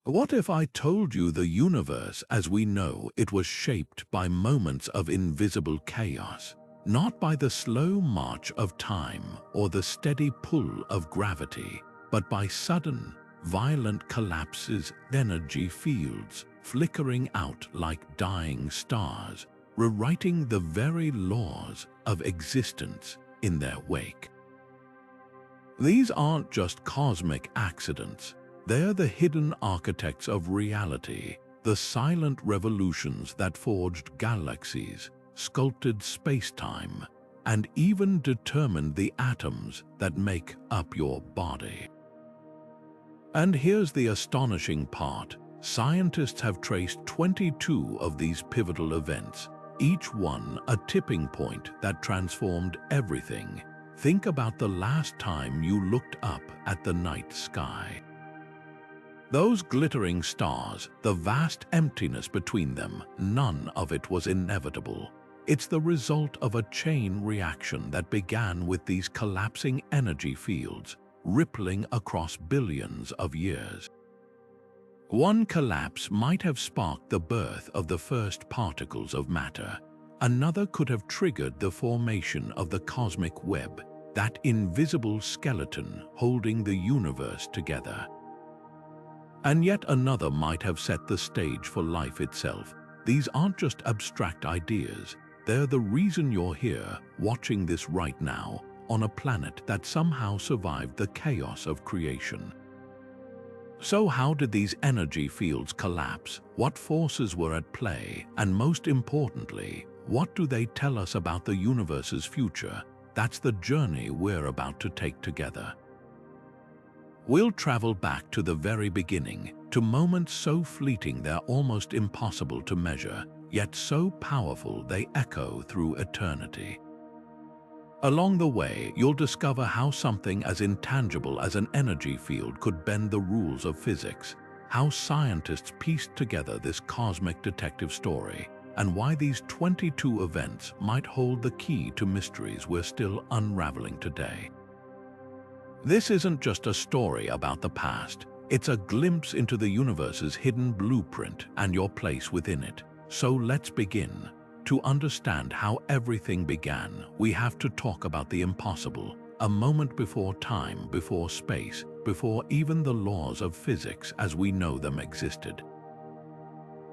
What if I told you the universe as we know it was shaped by moments of invisible chaos, not by the slow march of time or the steady pull of gravity, but by sudden, violent collapses, energy fields flickering out like dying stars, rewriting the very laws of existence in their wake? These aren't just cosmic accidents. They're the hidden architects of reality, the silent revolutions that forged galaxies, sculpted space-time, and even determined the atoms that make up your body. And here's the astonishing part. Scientists have traced 22 of these pivotal events, each one a tipping point that transformed everything. Think about the last time you looked up at the night sky. Those glittering stars, the vast emptiness between them, none of it was inevitable. It's the result of a chain reaction that began with these collapsing energy fields, rippling across billions of years. One collapse might have sparked the birth of the first particles of matter. Another could have triggered the formation of the cosmic web, that invisible skeleton holding the universe together. And yet another might have set the stage for life itself. These aren't just abstract ideas. They're the reason you're here, watching this right now, on a planet that somehow survived the chaos of creation. So how did these energy fields collapse? What forces were at play? And most importantly, what do they tell us about the universe's future? That's the journey we're about to take together. We'll travel back to the very beginning, to moments so fleeting they're almost impossible to measure, yet so powerful they echo through eternity. Along the way, you'll discover how something as intangible as an energy field could bend the rules of physics, how scientists pieced together this cosmic detective story, and why these 22 events might hold the key to mysteries we're still unraveling today. This isn't just a story about the past. It's a glimpse into the universe's hidden blueprint and your place within it. So let's begin. To understand how everything began, we have to talk about the impossible, a moment before time, before space, before even the laws of physics as we know them existed.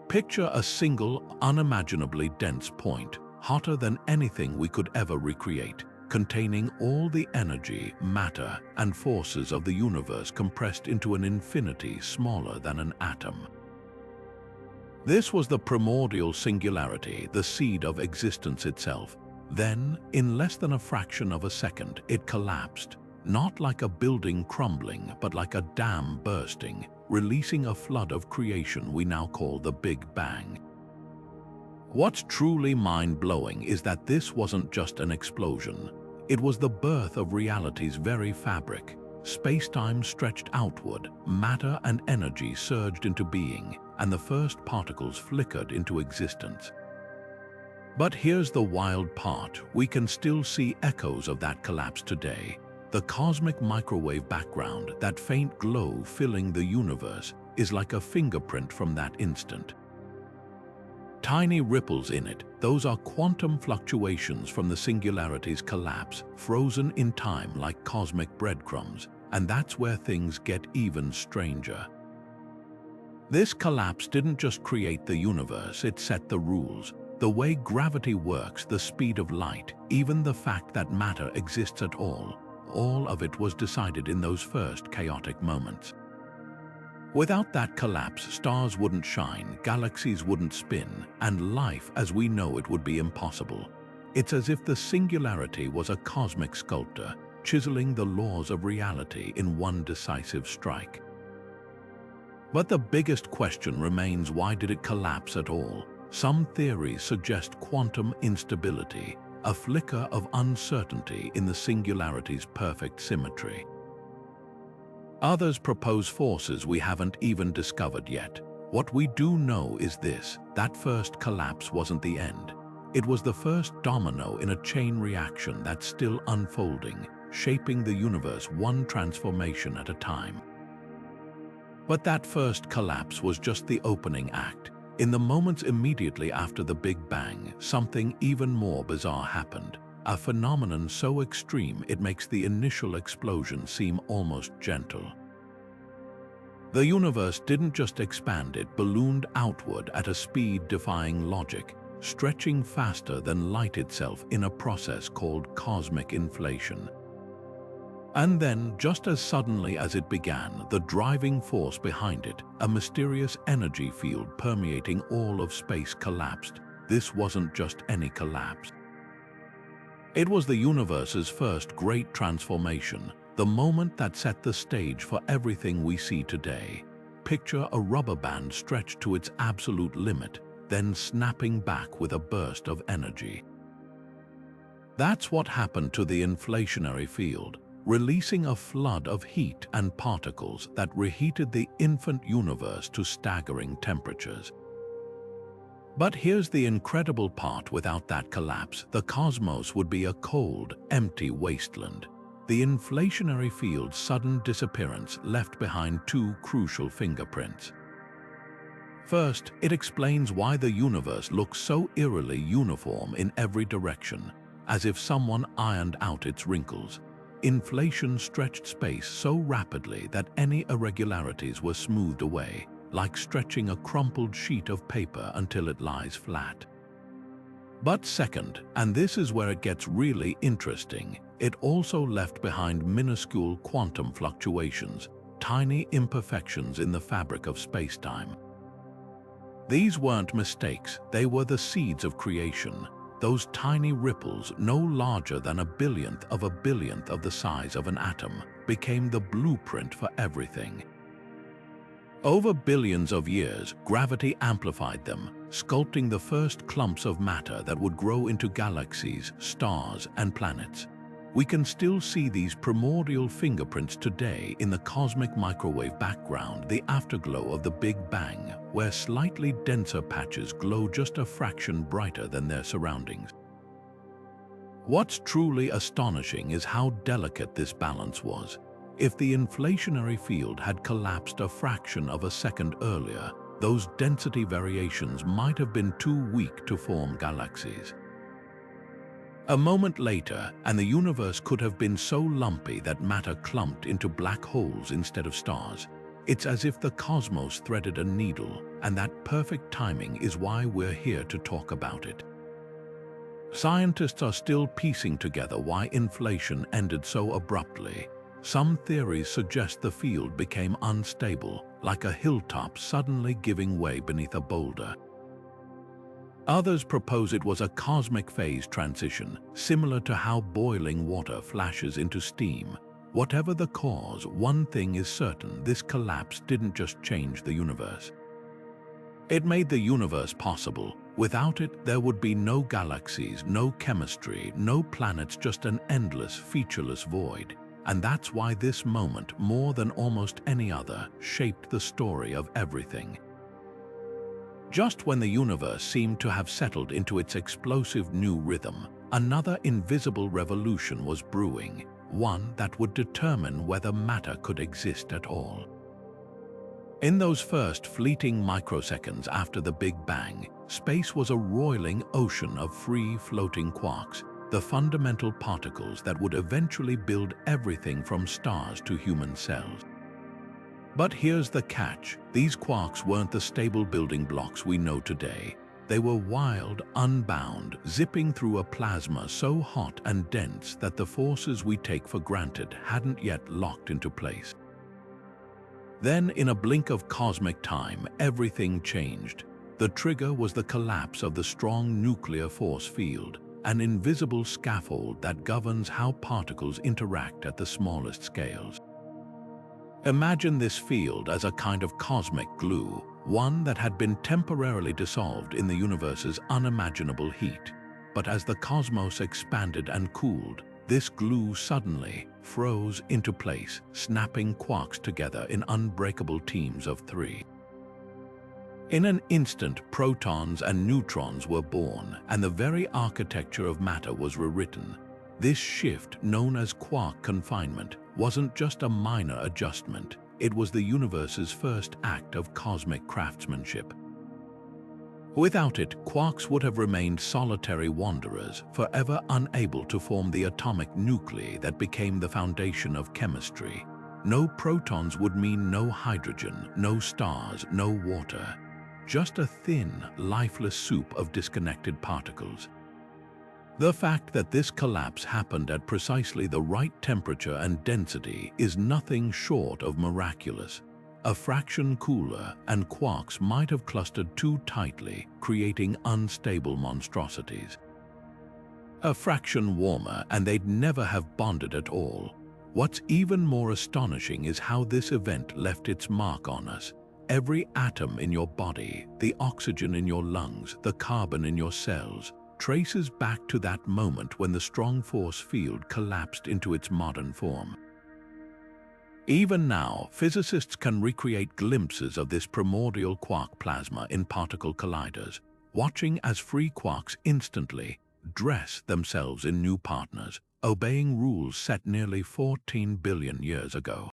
Picture a single, unimaginably dense point, hotter than anything we could ever recreate, containing all the energy, matter, and forces of the universe compressed into an infinity smaller than an atom. This was the primordial singularity, the seed of existence itself. Then, in less than a fraction of a second, it collapsed, not like a building crumbling, but like a dam bursting, releasing a flood of creation we now call the Big Bang. What's truly mind-blowing is that this wasn't just an explosion. It was the birth of reality's very fabric. Space-time stretched outward, matter and energy surged into being, and the first particles flickered into existence. But here's the wild part. We can still see echoes of that collapse today. The cosmic microwave background, that faint glow filling the universe, is like a fingerprint from that instant. Tiny ripples in it, those are quantum fluctuations from the singularity's collapse, frozen in time like cosmic breadcrumbs, and that's where things get even stranger. This collapse didn't just create the universe, it set the rules. The way gravity works, the speed of light, even the fact that matter exists at all of it was decided in those first chaotic moments. Without that collapse, stars wouldn't shine, galaxies wouldn't spin, and life as we know it would be impossible. It's as if the singularity was a cosmic sculptor, chiseling the laws of reality in one decisive strike. But the biggest question remains, why did it collapse at all? Some theories suggest quantum instability, a flicker of uncertainty in the singularity's perfect symmetry. Others propose forces we haven't even discovered yet. What we do know is this: that first collapse wasn't the end. It was the first domino in a chain reaction that's still unfolding, shaping the universe one transformation at a time. But that first collapse was just the opening act. In the moments immediately after the Big Bang, something even more bizarre happened. A phenomenon so extreme it makes the initial explosion seem almost gentle. The universe didn't just expand, it ballooned outward at a speed defying logic, stretching faster than light itself in a process called cosmic inflation. And then, just as suddenly as it began, the driving force behind it, a mysterious energy field permeating all of space, collapsed. This wasn't just any collapse. It was the universe's first great transformation, the moment that set the stage for everything we see today. Picture a rubber band stretched to its absolute limit, then snapping back with a burst of energy. That's what happened to the inflationary field, releasing a flood of heat and particles that reheated the infant universe to staggering temperatures. But here's the incredible part: without that collapse, the cosmos would be a cold, empty wasteland. The inflationary field's sudden disappearance left behind two crucial fingerprints. First, it explains why the universe looks so eerily uniform in every direction, as if someone ironed out its wrinkles. Inflation stretched space so rapidly that any irregularities were smoothed away, like stretching a crumpled sheet of paper until it lies flat. But second, and this is where it gets really interesting, it also left behind minuscule quantum fluctuations, tiny imperfections in the fabric of spacetime. These weren't mistakes, they were the seeds of creation. Those tiny ripples, no larger than a billionth of the size of an atom, became the blueprint for everything. Over billions of years, gravity amplified them, sculpting the first clumps of matter that would grow into galaxies, stars, and planets. We can still see these primordial fingerprints today in the cosmic microwave background, the afterglow of the Big Bang, where slightly denser patches glow just a fraction brighter than their surroundings. What's truly astonishing is how delicate this balance was. If the inflationary field had collapsed a fraction of a second earlier, those density variations might have been too weak to form galaxies. A moment later, and the universe could have been so lumpy that matter clumped into black holes instead of stars. It's as if the cosmos threaded a needle, and that perfect timing is why we're here to talk about it. Scientists are still piecing together why inflation ended so abruptly. Some theories suggest the field became unstable, like a hilltop suddenly giving way beneath a boulder. Others propose it was a cosmic phase transition, similar to how boiling water flashes into steam. Whatever the cause, one thing is certain: this collapse didn't just change the universe. It made the universe possible. Without it, there would be no galaxies, no chemistry, no planets, just an endless, featureless void. And that's why this moment, more than almost any other, shaped the story of everything. Just when the universe seemed to have settled into its explosive new rhythm, another invisible revolution was brewing, one that would determine whether matter could exist at all. In those first fleeting microseconds after the Big Bang, space was a roiling ocean of free-floating quarks, the fundamental particles that would eventually build everything from stars to human cells. But here's the catch: these quarks weren't the stable building blocks we know today. They were wild, unbound, zipping through a plasma so hot and dense that the forces we take for granted hadn't yet locked into place. Then, in a blink of cosmic time, everything changed. The trigger was the collapse of the strong nuclear force field, an invisible scaffold that governs how particles interact at the smallest scales. Imagine this field as a kind of cosmic glue, one that had been temporarily dissolved in the universe's unimaginable heat. But as the cosmos expanded and cooled, this glue suddenly froze into place, snapping quarks together in unbreakable teams of three. In an instant, protons and neutrons were born, and the very architecture of matter was rewritten. This shift, known as quark confinement, wasn't just a minor adjustment. it was the universe's first act of cosmic craftsmanship. Without it, quarks would have remained solitary wanderers, forever unable to form the atomic nuclei that became the foundation of chemistry. No protons would mean no hydrogen, no stars, no water. Just a thin, lifeless soup of disconnected particles. The fact that this collapse happened at precisely the right temperature and density is nothing short of miraculous. A fraction cooler, and quarks might have clustered too tightly, creating unstable monstrosities. A fraction warmer, and they'd never have bonded at all. What's even more astonishing is how this event left its mark on us. Every atom in your body, the oxygen in your lungs, the carbon in your cells, traces back to that moment when the strong force field collapsed into its modern form. Even now, physicists can recreate glimpses of this primordial quark plasma in particle colliders, watching as free quarks instantly dress themselves in new partners, obeying rules set nearly 14 billion years ago.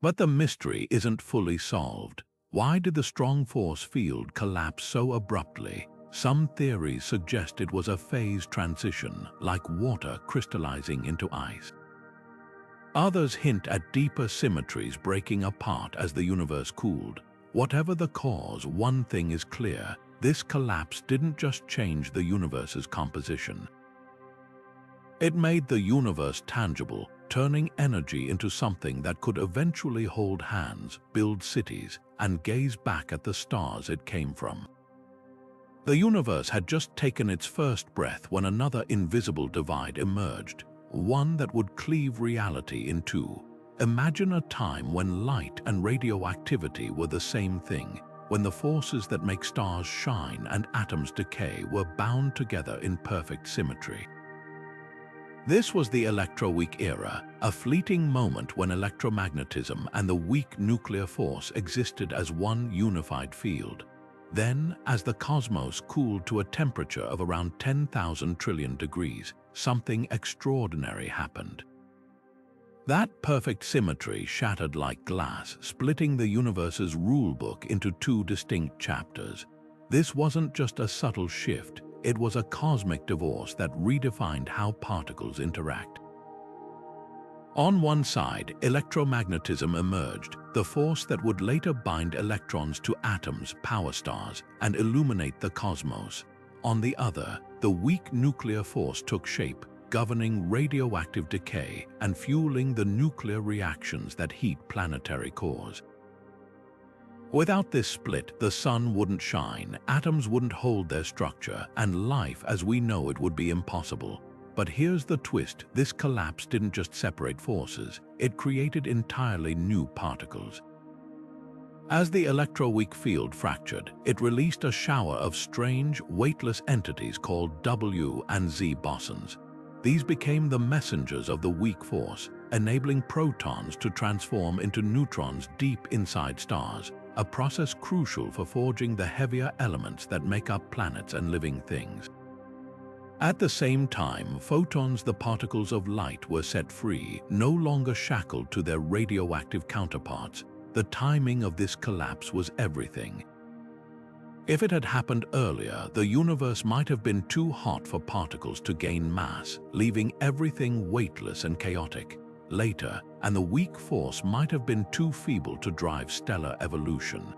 But the mystery isn't fully solved. Why did the strong force field collapse so abruptly? Some theories suggest it was a phase transition, like water crystallizing into ice. Others hint at deeper symmetries breaking apart as the universe cooled. Whatever the cause, one thing is clear: this collapse didn't just change the universe's composition. It made the universe tangible, turning energy into something that could eventually hold hands, build cities, and gaze back at the stars it came from. The universe had just taken its first breath when another invisible divide emerged, one that would cleave reality in two. Imagine a time when light and radioactivity were the same thing, when the forces that make stars shine and atoms decay were bound together in perfect symmetry. This was the Electroweak era, a fleeting moment when electromagnetism and the weak nuclear force existed as one unified field. Then, as the cosmos cooled to a temperature of around 10,000 trillion degrees, something extraordinary happened. That perfect symmetry shattered like glass, splitting the universe's rulebook into two distinct chapters. This wasn't just a subtle shift, it was a cosmic divorce that redefined how particles interact. On one side, electromagnetism emerged, the force that would later bind electrons to atoms, power stars, and illuminate the cosmos. On the other, the weak nuclear force took shape, governing radioactive decay and fueling the nuclear reactions that heat planetary cores. Without this split, the sun wouldn't shine, atoms wouldn't hold their structure, and life as we know it would be impossible. But here's the twist: this collapse didn't just separate forces, it created entirely new particles. As the Electroweak field fractured, it released a shower of strange, weightless entities called W and Z bosons. These became the messengers of the weak force, enabling protons to transform into neutrons deep inside stars, a process crucial for forging the heavier elements that make up planets and living things. At the same time, photons, the particles of light, were set free, no longer shackled to their radioactive counterparts. The timing of this collapse was everything. If it had happened earlier, the universe might have been too hot for particles to gain mass, leaving everything weightless and chaotic. Later, and the weak force might have been too feeble to drive stellar evolution.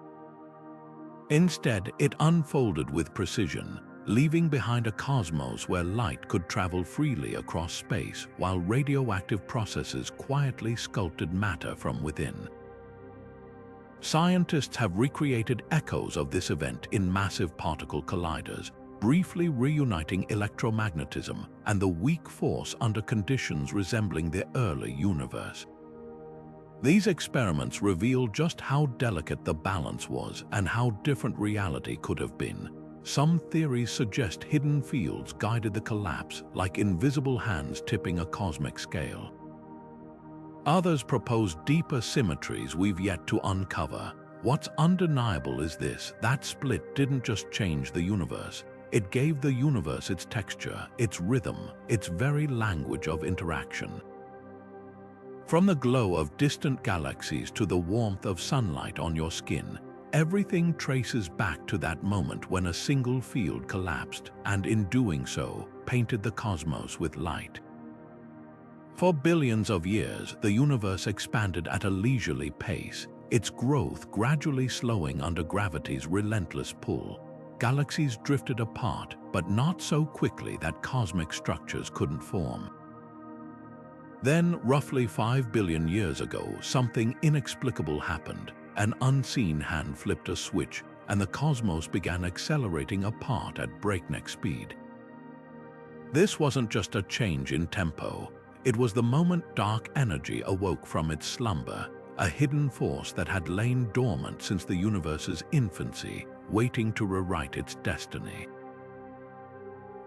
Instead, it unfolded with precision, leaving behind a cosmos where light could travel freely across space while radioactive processes quietly sculpted matter from within. Scientists have recreated echoes of this event in massive particle colliders, briefly reuniting electromagnetism and the weak force under conditions resembling the early universe. These experiments reveal just how delicate the balance was and how different reality could have been. Some theories suggest hidden fields guided the collapse, like invisible hands tipping a cosmic scale. Others propose deeper symmetries we've yet to uncover. What's undeniable is this: that split didn't just change the universe. It gave the universe its texture, its rhythm, its very language of interaction. From the glow of distant galaxies to the warmth of sunlight on your skin, everything traces back to that moment when a single field collapsed and, in doing so, painted the cosmos with light. For billions of years, the universe expanded at a leisurely pace, its growth gradually slowing under gravity's relentless pull. Galaxies drifted apart, but not so quickly that cosmic structures couldn't form. Then, roughly 5 billion years ago, something inexplicable happened. An unseen hand flipped a switch, and the cosmos began accelerating apart at breakneck speed. This wasn't just a change in tempo. It was the moment dark energy awoke from its slumber, a hidden force that had lain dormant since the universe's infancy, waiting to rewrite its destiny.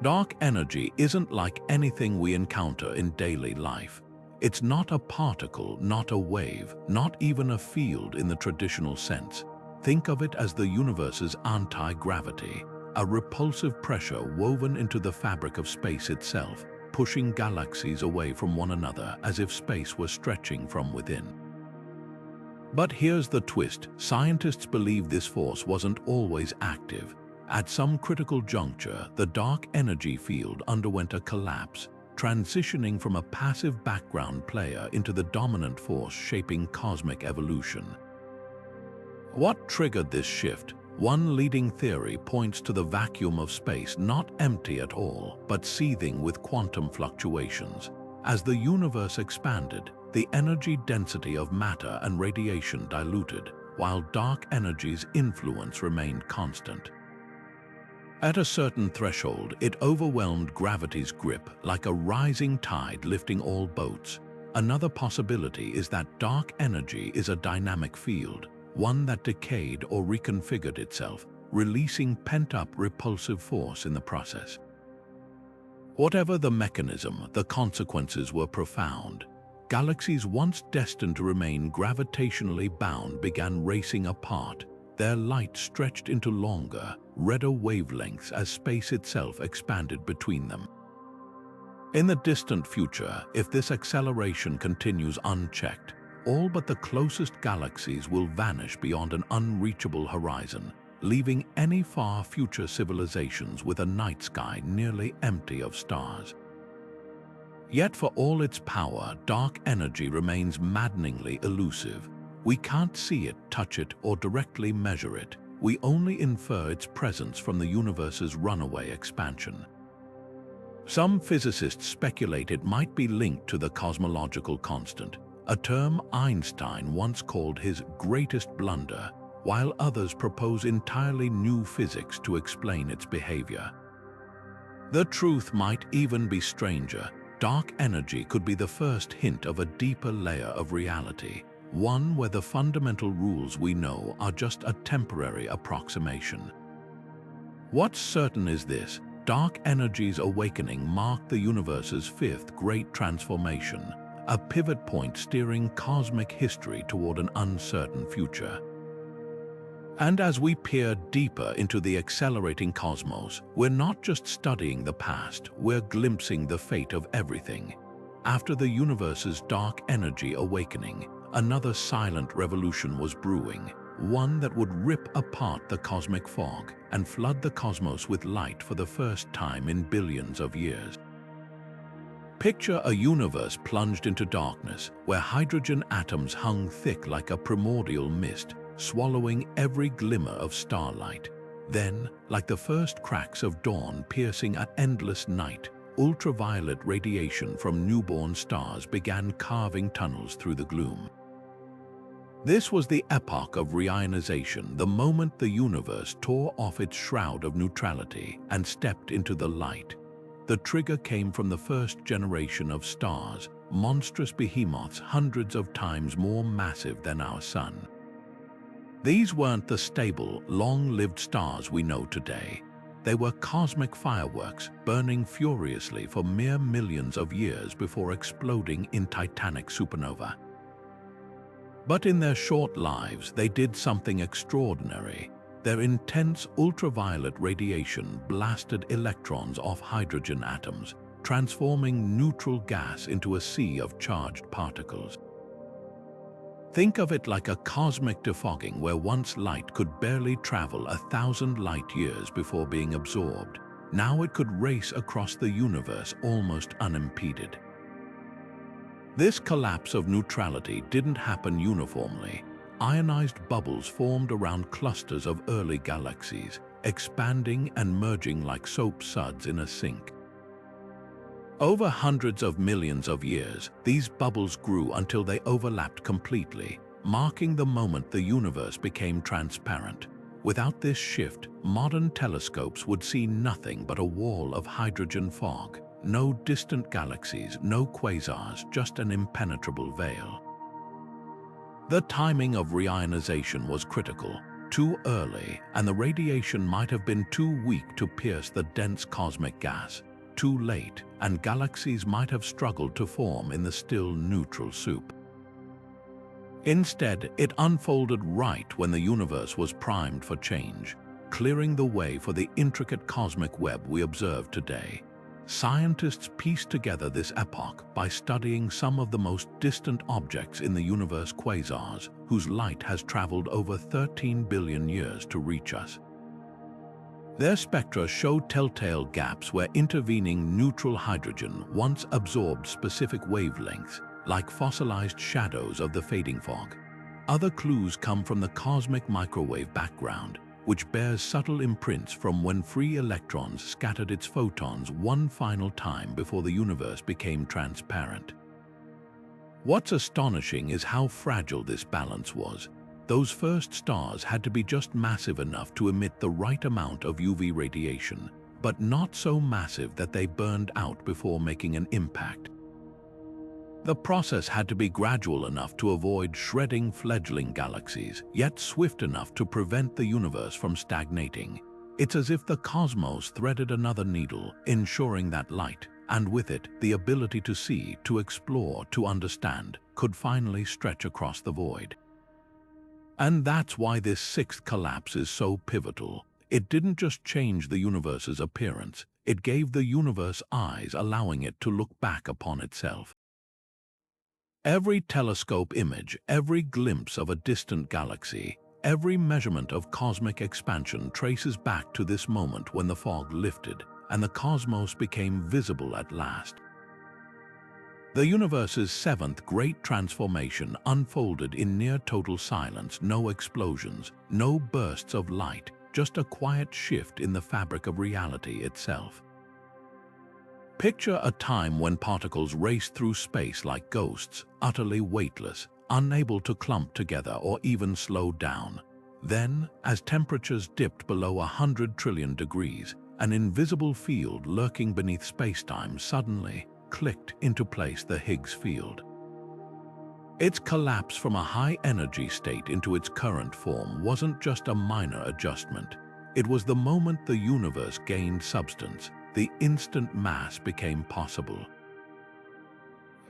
Dark energy isn't like anything we encounter in daily life. It's not a particle, not a wave, not even a field in the traditional sense. Think of it as the universe's anti-gravity, a repulsive pressure woven into the fabric of space itself, pushing galaxies away from one another as if space was stretching from within. But here's the twist. Scientists believe this force wasn't always active. At some critical juncture, the dark energy field underwent a collapse, transitioning from a passive background player into the dominant force shaping cosmic evolution. What triggered this shift? One leading theory points to the vacuum of space, not empty at all, but seething with quantum fluctuations. As the universe expanded, the energy density of matter and radiation diluted, while dark energy's influence remained constant. At a certain threshold, it overwhelmed gravity's grip like a rising tide lifting all boats. Another possibility is that dark energy is a dynamic field, one that decayed or reconfigured itself, releasing pent-up repulsive force in the process. Whatever the mechanism, the consequences were profound. Galaxies once destined to remain gravitationally bound began racing apart, their light stretched into longer, redder wavelengths as space itself expanded between them. In the distant future, if this acceleration continues unchecked, all but the closest galaxies will vanish beyond an unreachable horizon, leaving any far future civilizations with a night sky nearly empty of stars. Yet for all its power, dark energy remains maddeningly elusive. We can't see it, touch it, or directly measure it. We only infer its presence from the universe's runaway expansion. Some physicists speculate it might be linked to the cosmological constant, a term Einstein once called his greatest blunder, while others propose entirely new physics to explain its behavior. The truth might even be stranger. Dark energy could be the first hint of a deeper layer of reality, one where the fundamental rules we know are just a temporary approximation. What's certain is this: dark energy's awakening marked the universe's fifth great transformation, a pivot point steering cosmic history toward an uncertain future. And as we peer deeper into the accelerating cosmos, we're not just studying the past, we're glimpsing the fate of everything. After the universe's dark energy awakening, another silent revolution was brewing, one that would rip apart the cosmic fog and flood the cosmos with light for the first time in billions of years. Picture a universe plunged into darkness, where hydrogen atoms hung thick like a primordial mist, swallowing every glimmer of starlight. Then, like the first cracks of dawn piercing an endless night, ultraviolet radiation from newborn stars began carving tunnels through the gloom. This was the epoch of reionization, the moment the universe tore off its shroud of neutrality and stepped into the light. The trigger came from the first generation of stars, monstrous behemoths hundreds of times more massive than our Sun. These weren't the stable, long-lived stars we know today. They were cosmic fireworks, burning furiously for mere millions of years before exploding in titanic supernova. But in their short lives, they did something extraordinary. Their intense ultraviolet radiation blasted electrons off hydrogen atoms, transforming neutral gas into a sea of charged particles. Think of it like a cosmic defogging where once light could barely travel 1,000 light-years before being absorbed. Now it could race across the universe almost unimpeded. This collapse of neutrality didn't happen uniformly. Ionized bubbles formed around clusters of early galaxies, expanding and merging like soap suds in a sink. Over hundreds of millions of years, these bubbles grew until they overlapped completely, marking the moment the universe became transparent. Without this shift, modern telescopes would see nothing but a wall of hydrogen fog. No distant galaxies, no quasars, just an impenetrable veil. The timing of reionization was critical. Too early, and the radiation might have been too weak to pierce the dense cosmic gas. Too late, and galaxies might have struggled to form in the still neutral soup. Instead, it unfolded right when the universe was primed for change, clearing the way for the intricate cosmic web we observe today. Scientists pieced together this epoch by studying some of the most distant objects in the universe, quasars, whose light has traveled over 13 billion years to reach us. Their spectra showed telltale gaps where intervening neutral hydrogen once absorbed specific wavelengths, like fossilized shadows of the fading fog. Other clues come from the cosmic microwave background, which bears subtle imprints from when free electrons scattered its photons one final time before the universe became transparent. What's astonishing is how fragile this balance was. Those first stars had to be just massive enough to emit the right amount of UV radiation, but not so massive that they burned out before making an impact. The process had to be gradual enough to avoid shredding fledgling galaxies, yet swift enough to prevent the universe from stagnating. It's as if the cosmos threaded another needle, ensuring that light, and with it, the ability to see, to explore, to understand, could finally stretch across the void. And that's why this sixth collapse is so pivotal. It didn't just change the universe's appearance, it gave the universe eyes, allowing it to look back upon itself. Every telescope image, every glimpse of a distant galaxy, every measurement of cosmic expansion traces back to this moment when the fog lifted and the cosmos became visible at last. The universe's seventh great transformation unfolded in near-total silence, no explosions, no bursts of light, just a quiet shift in the fabric of reality itself. Picture a time when particles raced through space like ghosts, utterly weightless, unable to clump together or even slow down. Then, as temperatures dipped below 100 trillion degrees, an invisible field lurking beneath spacetime suddenly clicked into place, the Higgs field. Its collapse from a high-energy state into its current form wasn't just a minor adjustment. It was the moment the universe gained substance. The instant mass became possible.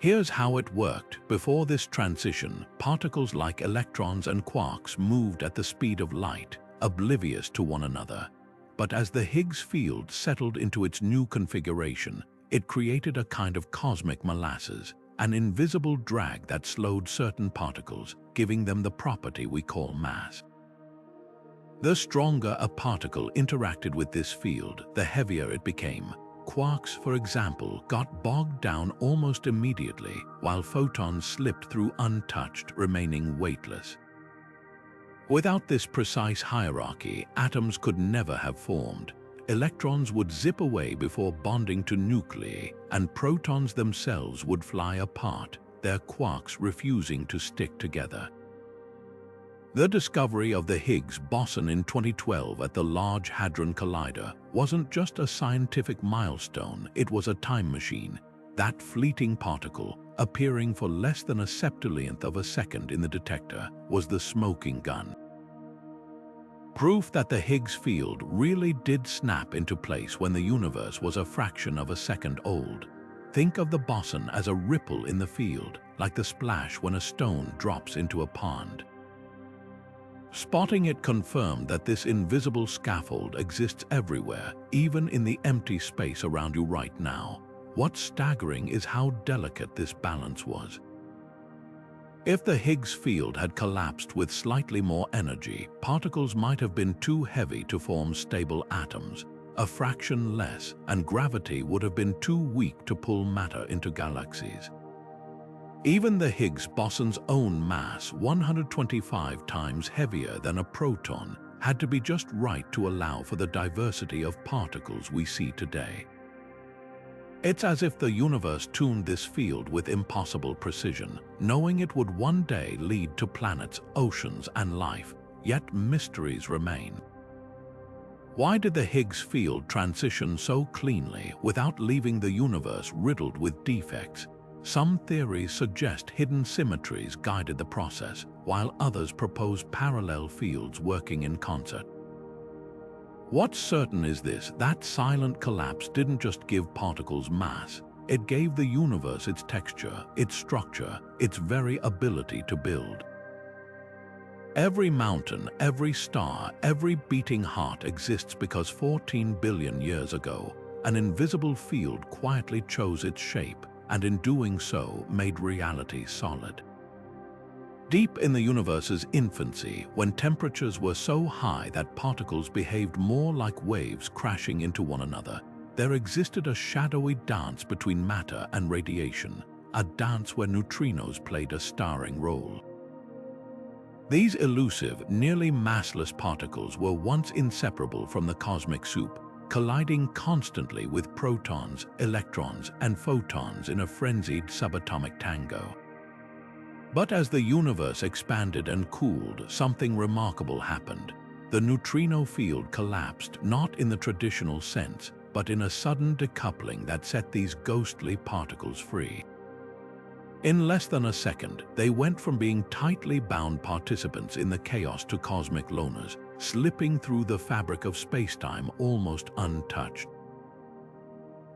Here's how it worked. Before this transition, particles like electrons and quarks moved at the speed of light, oblivious to one another. But as the Higgs field settled into its new configuration, it created a kind of cosmic molasses, an invisible drag that slowed certain particles, giving them the property we call mass. The stronger a particle interacted with this field, the heavier it became. Quarks, for example, got bogged down almost immediately, while photons slipped through untouched, remaining weightless. Without this precise hierarchy, atoms could never have formed. Electrons would zip away before bonding to nuclei, and protons themselves would fly apart, their quarks refusing to stick together. The discovery of the Higgs boson in 2012 at the Large Hadron Collider wasn't just a scientific milestone, it was a time machine. That fleeting particle, appearing for less than a septillionth of a second in the detector, was the smoking gun. Proof that the Higgs field really did snap into place when the universe was a fraction of a second old. Think of the boson as a ripple in the field, like the splash when a stone drops into a pond. Spotting it confirmed that this invisible scaffold exists everywhere, even in the empty space around you right now. What's staggering is how delicate this balance was. If the Higgs field had collapsed with slightly more energy, particles might have been too heavy to form stable atoms, a fraction less, and gravity would have been too weak to pull matter into galaxies. Even the Higgs boson's own mass, 125 times heavier than a proton, had to be just right to allow for the diversity of particles we see today. It's as if the universe tuned this field with impossible precision, knowing it would one day lead to planets, oceans, and life, yet mysteries remain. Why did the Higgs field transition so cleanly without leaving the universe riddled with defects? Some theories suggest hidden symmetries guided the process, while others propose parallel fields working in concert. What's certain is this: that silent collapse didn't just give particles mass, it gave the universe its texture, its structure, its very ability to build. Every mountain, every star, every beating heart exists because 14 billion years ago, an invisible field quietly chose its shape, and in doing so made reality solid. Deep in the universe's infancy, when temperatures were so high that particles behaved more like waves crashing into one another, there existed a shadowy dance between matter and radiation, a dance where neutrinos played a starring role. These elusive, nearly massless particles were once inseparable from the cosmic soup, colliding constantly with protons, electrons, and photons in a frenzied subatomic tango. But as the universe expanded and cooled, something remarkable happened. The neutrino field collapsed, not in the traditional sense, but in a sudden decoupling that set these ghostly particles free. In less than a second, they went from being tightly bound participants in the chaos to cosmic loners, slipping through the fabric of spacetime almost untouched.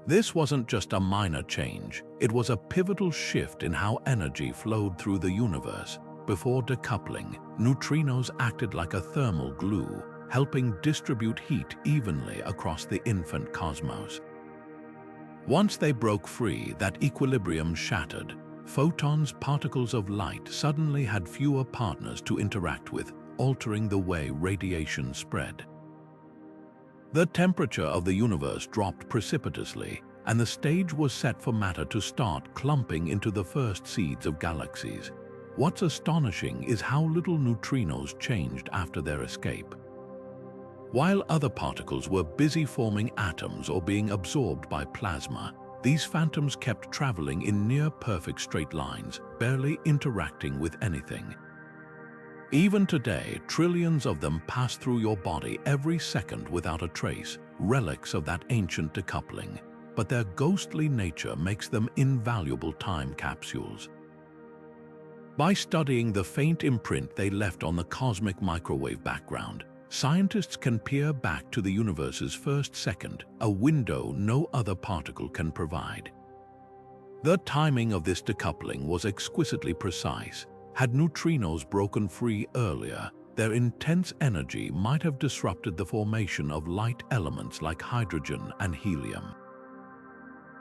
This wasn't just a minor change, it was a pivotal shift in how energy flowed through the universe. Before decoupling, neutrinos acted like a thermal glue, helping distribute heat evenly across the infant cosmos. Once they broke free, that equilibrium shattered. Photons, particles of light, suddenly had fewer partners to interact with, altering the way radiation spread. The temperature of the universe dropped precipitously, and the stage was set for matter to start clumping into the first seeds of galaxies. What's astonishing is how little neutrinos changed after their escape. While other particles were busy forming atoms or being absorbed by plasma, these phantoms kept traveling in near-perfect straight lines, barely interacting with anything. Even today, trillions of them pass through your body every second without a trace, relics of that ancient decoupling. But their ghostly nature makes them invaluable time capsules. By studying the faint imprint they left on the cosmic microwave background, scientists can peer back to the universe's first second, a window no other particle can provide. The timing of this decoupling was exquisitely precise. Had neutrinos broken free earlier, their intense energy might have disrupted the formation of light elements like hydrogen and helium.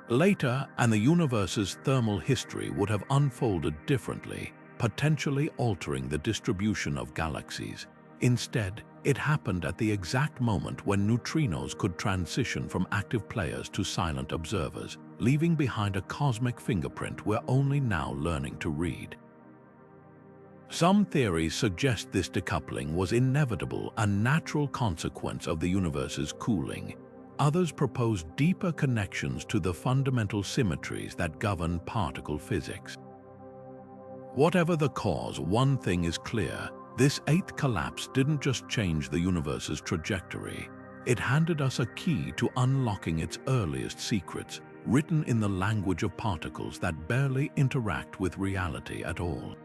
Later, and the universe's thermal history would have unfolded differently, potentially altering the distribution of galaxies. Instead, it happened at the exact moment when neutrinos could transition from active players to silent observers, leaving behind a cosmic fingerprint we're only now learning to read. Some theories suggest this decoupling was inevitable, a natural consequence of the universe's cooling. Others propose deeper connections to the fundamental symmetries that govern particle physics. Whatever the cause, one thing is clear: this eighth collapse didn't just change the universe's trajectory. It handed us a key to unlocking its earliest secrets, written in the language of particles that barely interact with reality at all.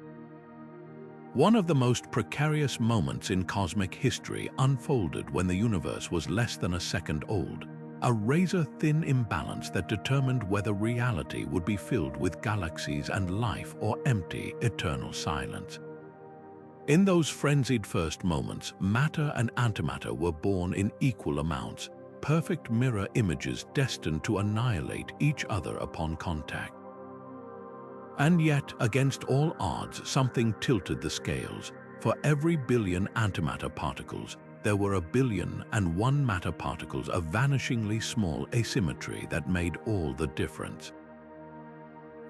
One of the most precarious moments in cosmic history unfolded when the universe was less than a second old, a razor-thin imbalance that determined whether reality would be filled with galaxies and life or empty, eternal silence. In those frenzied first moments, matter and antimatter were born in equal amounts, perfect mirror images destined to annihilate each other upon contact. And yet, against all odds, something tilted the scales. For every billion antimatter particles, there were 1,000,000,001 matter particles, a vanishingly small asymmetry that made all the difference.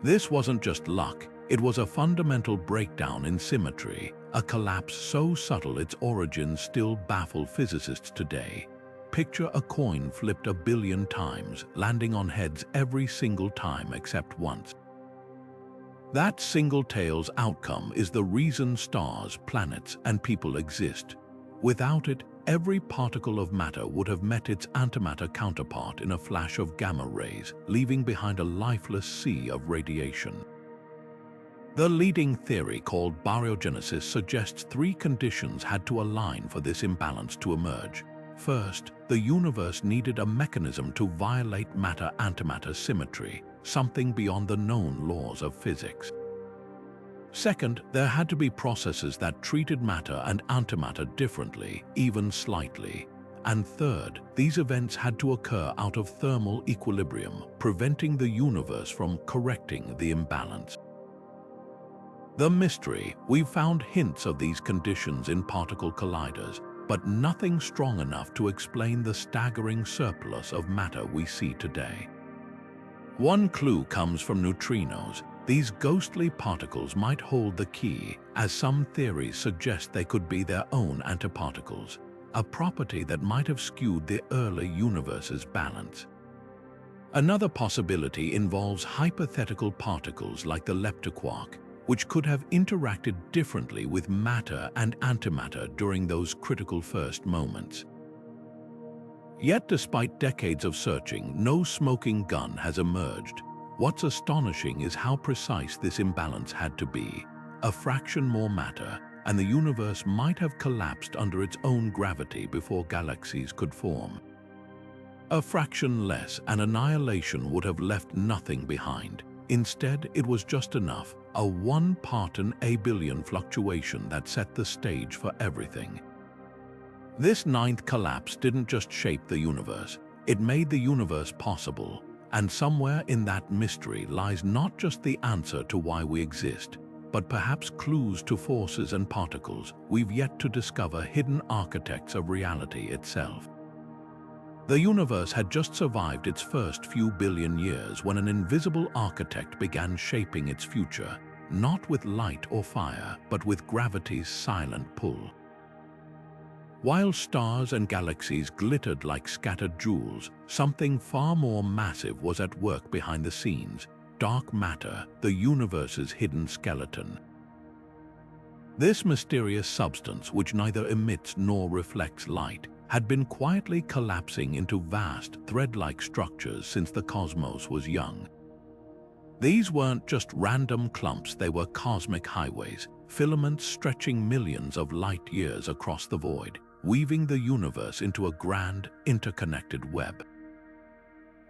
This wasn't just luck, it was a fundamental breakdown in symmetry, a collapse so subtle its origins still baffle physicists today. Picture a coin flipped 1,000,000,000 times, landing on heads every single time except once. That single tail's outcome is the reason stars, planets, and people exist. Without it, every particle of matter would have met its antimatter counterpart in a flash of gamma rays, leaving behind a lifeless sea of radiation. The leading theory, called baryogenesis, suggests three conditions had to align for this imbalance to emerge. First, the universe needed a mechanism to violate matter-antimatter symmetry, something beyond the known laws of physics. Second, there had to be processes that treated matter and antimatter differently, even slightly. And third, these events had to occur out of thermal equilibrium, preventing the universe from correcting the imbalance. The mystery: we've found hints of these conditions in particle colliders, but nothing strong enough to explain the staggering surplus of matter we see today. One clue comes from neutrinos. These ghostly particles might hold the key, as some theories suggest they could be their own antiparticles, a property that might have skewed the early universe's balance. Another possibility involves hypothetical particles like the leptoquark, which could have interacted differently with matter and antimatter during those critical first moments. Yet, despite decades of searching, no smoking gun has emerged. What's astonishing is how precise this imbalance had to be. A fraction more matter, and the universe might have collapsed under its own gravity before galaxies could form. A fraction less, and annihilation would have left nothing behind. Instead, it was just enough, a 1 part in a billion fluctuation that set the stage for everything. This ninth collapse didn't just shape the universe, it made the universe possible. And somewhere in that mystery lies not just the answer to why we exist, but perhaps clues to forces and particles we've yet to discover, hidden architects of reality itself. The universe had just survived its first few billion years when an invisible architect began shaping its future, not with light or fire, but with gravity's silent pull. While stars and galaxies glittered like scattered jewels, something far more massive was at work behind the scenes: dark matter, the universe's hidden skeleton. This mysterious substance, which neither emits nor reflects light, had been quietly collapsing into vast, thread-like structures since the cosmos was young. These weren't just random clumps, they were cosmic highways, filaments stretching millions of light-years across the void, weaving the universe into a grand, interconnected web.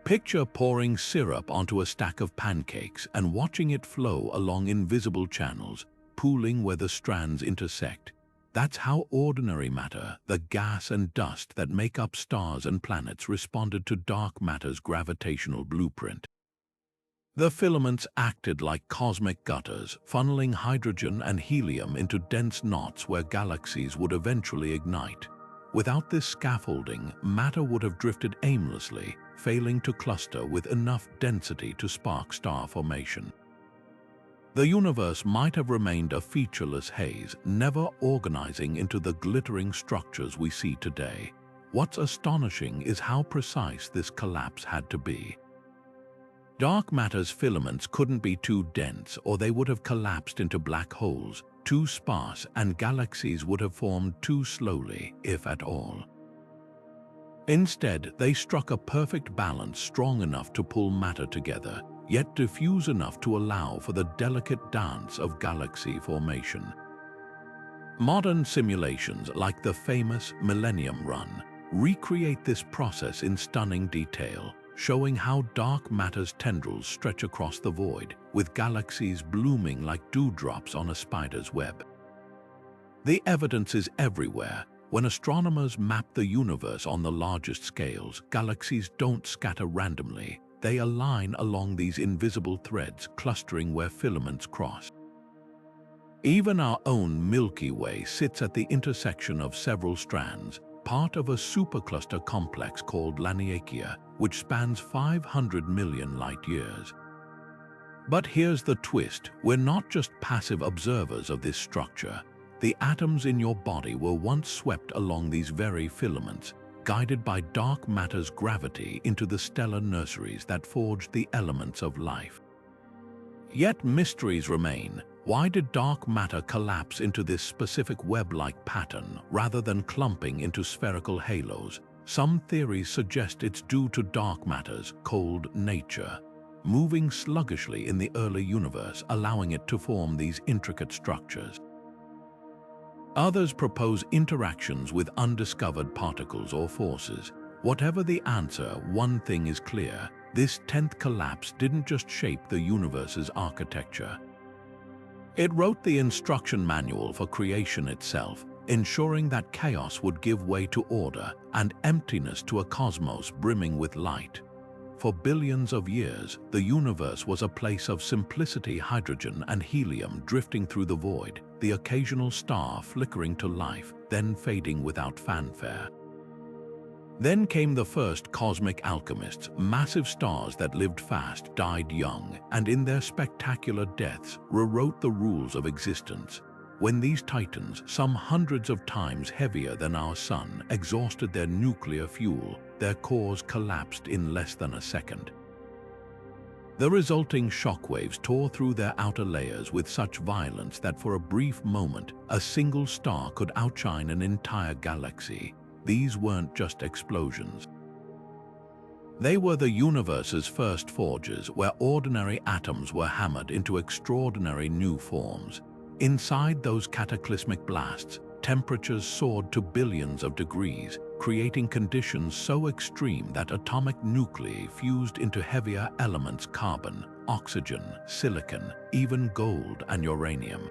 Picture pouring syrup onto a stack of pancakes and watching it flow along invisible channels, pooling where the strands intersect. That's how ordinary matter, the gas and dust that make up stars and planets, responded to dark matter's gravitational blueprint. The filaments acted like cosmic gutters, funneling hydrogen and helium into dense knots where galaxies would eventually ignite. Without this scaffolding, matter would have drifted aimlessly, failing to cluster with enough density to spark star formation. The universe might have remained a featureless haze, never organizing into the glittering structures we see today. What's astonishing is how precise this collapse had to be. Dark matter's filaments couldn't be too dense, or they would have collapsed into black holes, too sparse, and galaxies would have formed too slowly, if at all. Instead, they struck a perfect balance, strong enough to pull matter together, yet diffuse enough to allow for the delicate dance of galaxy formation. Modern simulations, like the famous Millennium Run, recreate this process in stunning detail, showing how dark matter's tendrils stretch across the void, with galaxies blooming like dewdrops on a spider's web. The evidence is everywhere. When astronomers map the universe on the largest scales, galaxies don't scatter randomly. they align along these invisible threads clustering where filaments cross. Even our own Milky Way sits at the intersection of several strands, part of a supercluster complex called Laniakea, which spans 500 million light-years. But here's the twist: we're not just passive observers of this structure. The atoms in your body were once swept along these very filaments, guided by dark matter's gravity into the stellar nurseries that forged the elements of life. Yet mysteries remain. Why did dark matter collapse into this specific web-like pattern rather than clumping into spherical halos? Some theories suggest it's due to dark matter's cold nature, moving sluggishly in the early universe, allowing it to form these intricate structures. Others propose interactions with undiscovered particles or forces. Whatever the answer, one thing is clear: this 10th collapse didn't just shape the universe's architecture. It wrote the instruction manual for creation itself, ensuring that chaos would give way to order and emptiness to a cosmos brimming with light. For billions of years, the universe was a place of simplicity: hydrogen and helium drifting through the void, the occasional star flickering to life, then fading without fanfare. Then came the first cosmic alchemists. Massive stars that lived fast died young, and in their spectacular deaths rewrote the rules of existence. When these titans, some hundreds of times heavier than our sun, exhausted their nuclear fuel, their cores collapsed in less than a second. The resulting shockwaves tore through their outer layers with such violence that for a brief moment, a single star could outshine an entire galaxy. These weren't just explosions. They were the universe's first forges, where ordinary atoms were hammered into extraordinary new forms. Inside those cataclysmic blasts, temperatures soared to billions of degrees, creating conditions so extreme that atomic nuclei fused into heavier elements: carbon, oxygen, silicon, even gold and uranium.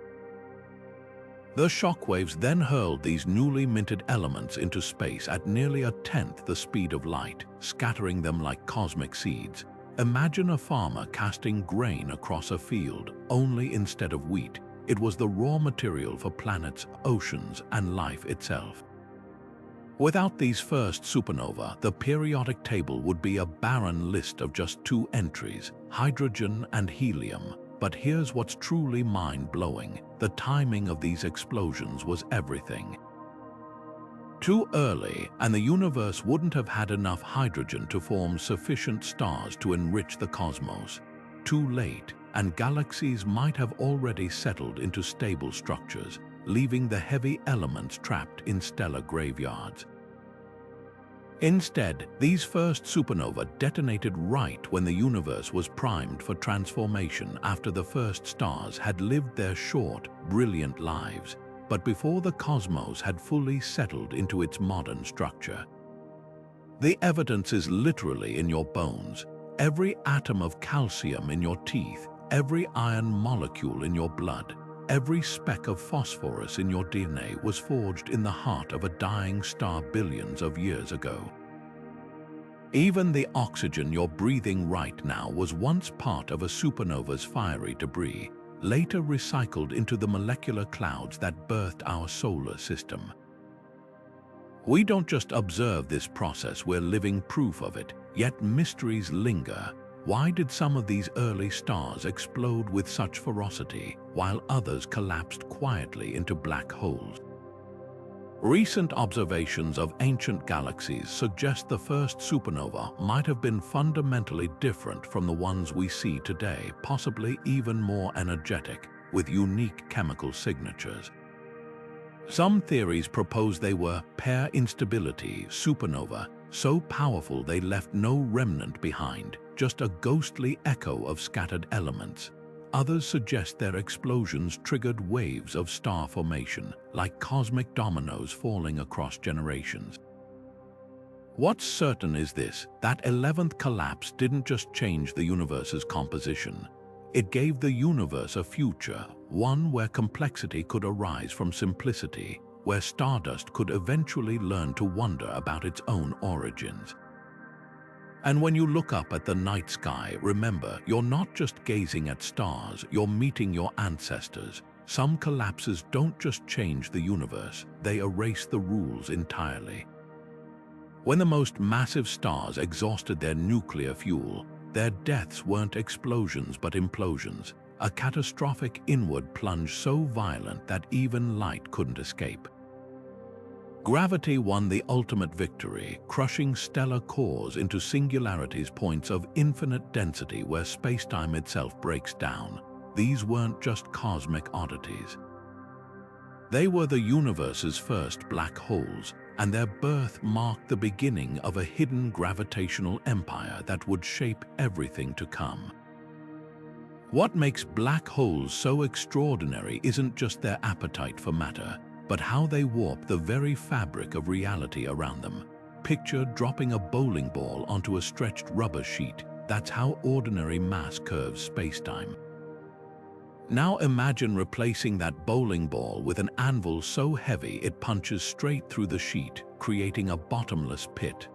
The shockwaves then hurled these newly minted elements into space at nearly a tenth the speed of light, scattering them like cosmic seeds. Imagine a farmer casting grain across a field, only instead of wheat, it was the raw material for planets, oceans, and life itself. Without these first supernova, the periodic table would be a barren list of just two entries: hydrogen and helium. But here's what's truly mind-blowing: the timing of these explosions was everything. Too early, and the universe wouldn't have had enough hydrogen to form sufficient stars to enrich the cosmos. Too late, and galaxies might have already settled into stable structures, leaving the heavy elements trapped in stellar graveyards. Instead, these first supernova detonated right when the universe was primed for transformation, after the first stars had lived their short, brilliant lives, but before the cosmos had fully settled into its modern structure. The evidence is literally in your bones. Every atom of calcium in your teeth, every iron molecule in your blood, every speck of phosphorus in your DNA was forged in the heart of a dying star billions of years ago. Even the oxygen you're breathing right now was once part of a supernova's fiery debris, later recycled into the molecular clouds that birthed our solar system. We don't just observe this process, we're living proof of it, yet mysteries linger. Why did some of these early stars explode with such ferocity, while others collapsed quietly into black holes? Recent observations of ancient galaxies suggest the first supernova might have been fundamentally different from the ones we see today, possibly even more energetic, with unique chemical signatures. Some theories propose they were pair instability supernova, so powerful they left no remnant behind, just a ghostly echo of scattered elements. Others suggest their explosions triggered waves of star formation, like cosmic dominoes falling across generations. What's certain is this: that 11th collapse didn't just change the universe's composition. It gave the universe a future, one where complexity could arise from simplicity, where stardust could eventually learn to wonder about its own origins. And when you look up at the night sky, remember, you're not just gazing at stars, you're meeting your ancestors. Some collapses don't just change the universe, they erase the rules entirely. When the most massive stars exhausted their nuclear fuel, their deaths weren't explosions but implosions, a catastrophic inward plunge so violent that even light couldn't escape. Gravity won the ultimate victory, crushing stellar cores into singularities, points of infinite density where spacetime itself breaks down. These weren't just cosmic oddities. They were the universe's first black holes, and their birth marked the beginning of a hidden gravitational empire that would shape everything to come. What makes black holes so extraordinary isn't just their appetite for matter, but how they warp the very fabric of reality around them. Picture dropping a bowling ball onto a stretched rubber sheet. That's how ordinary mass curves spacetime. Now imagine replacing that bowling ball with an anvil so heavy it punches straight through the sheet, creating a bottomless pit.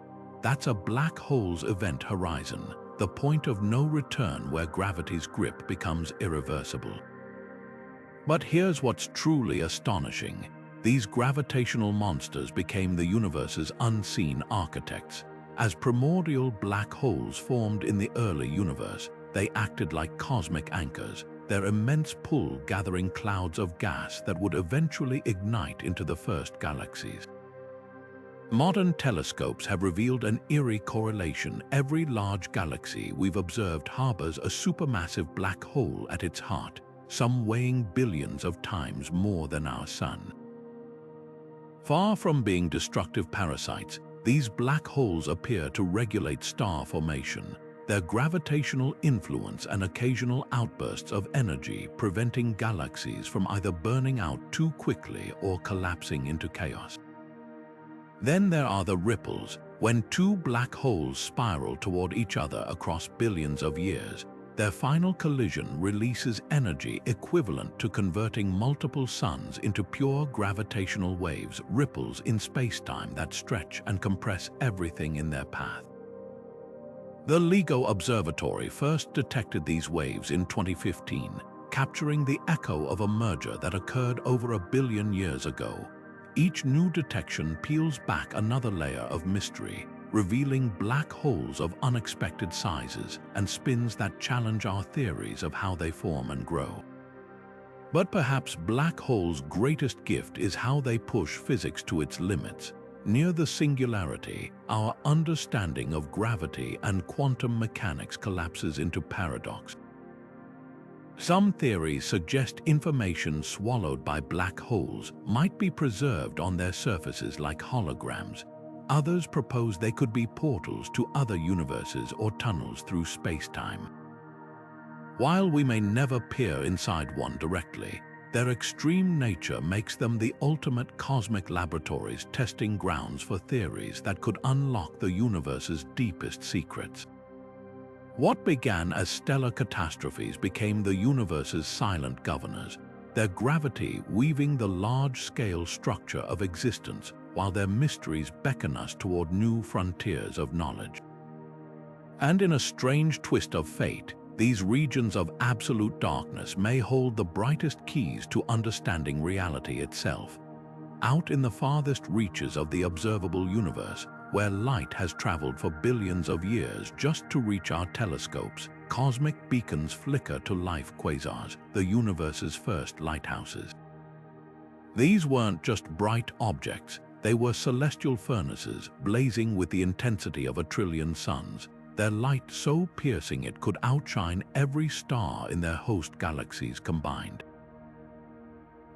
That's a black hole's event horizon, the point of no return where gravity's grip becomes irreversible. But here's what's truly astonishing. These gravitational monsters became the universe's unseen architects. As primordial black holes formed in the early universe, they acted like cosmic anchors, their immense pull gathering clouds of gas that would eventually ignite into the first galaxies. Modern telescopes have revealed an eerie correlation. Every large galaxy we've observed harbors a supermassive black hole at its heart, some weighing billions of times more than our Sun. Far from being destructive parasites, these black holes appear to regulate star formation, their gravitational influence and occasional outbursts of energy preventing galaxies from either burning out too quickly or collapsing into chaos. Then there are the ripples. When two black holes spiral toward each other across billions of years, their final collision releases energy equivalent to converting multiple suns into pure gravitational waves, ripples in spacetime that stretch and compress everything in their path. The LIGO Observatory first detected these waves in 2015, capturing the echo of a merger that occurred over 1 billion years ago. Each new detection peels back another layer of mystery, revealing black holes of unexpected sizes and spins that challenge our theories of how they form and grow. But perhaps black holes' greatest gift is how they push physics to its limits. Near the singularity, our understanding of gravity and quantum mechanics collapses into paradox. Some theories suggest information swallowed by black holes might be preserved on their surfaces like holograms. Others propose they could be portals to other universes or tunnels through space-time. While we may never peer inside one directly, their extreme nature makes them the ultimate cosmic laboratories, testing grounds for theories that could unlock the universe's deepest secrets. What began as stellar catastrophes became the universe's silent governors, their gravity weaving the large-scale structure of existence, while their mysteries beckon us toward new frontiers of knowledge. And in a strange twist of fate, these regions of absolute darkness may hold the brightest keys to understanding reality itself. Out in the farthest reaches of the observable universe, where light has traveled for billions of years just to reach our telescopes, cosmic beacons flicker to life. Quasars, the universe's first lighthouses. These weren't just bright objects, they were celestial furnaces blazing with the intensity of 1 trillion suns, their light so piercing it could outshine every star in their host galaxies combined.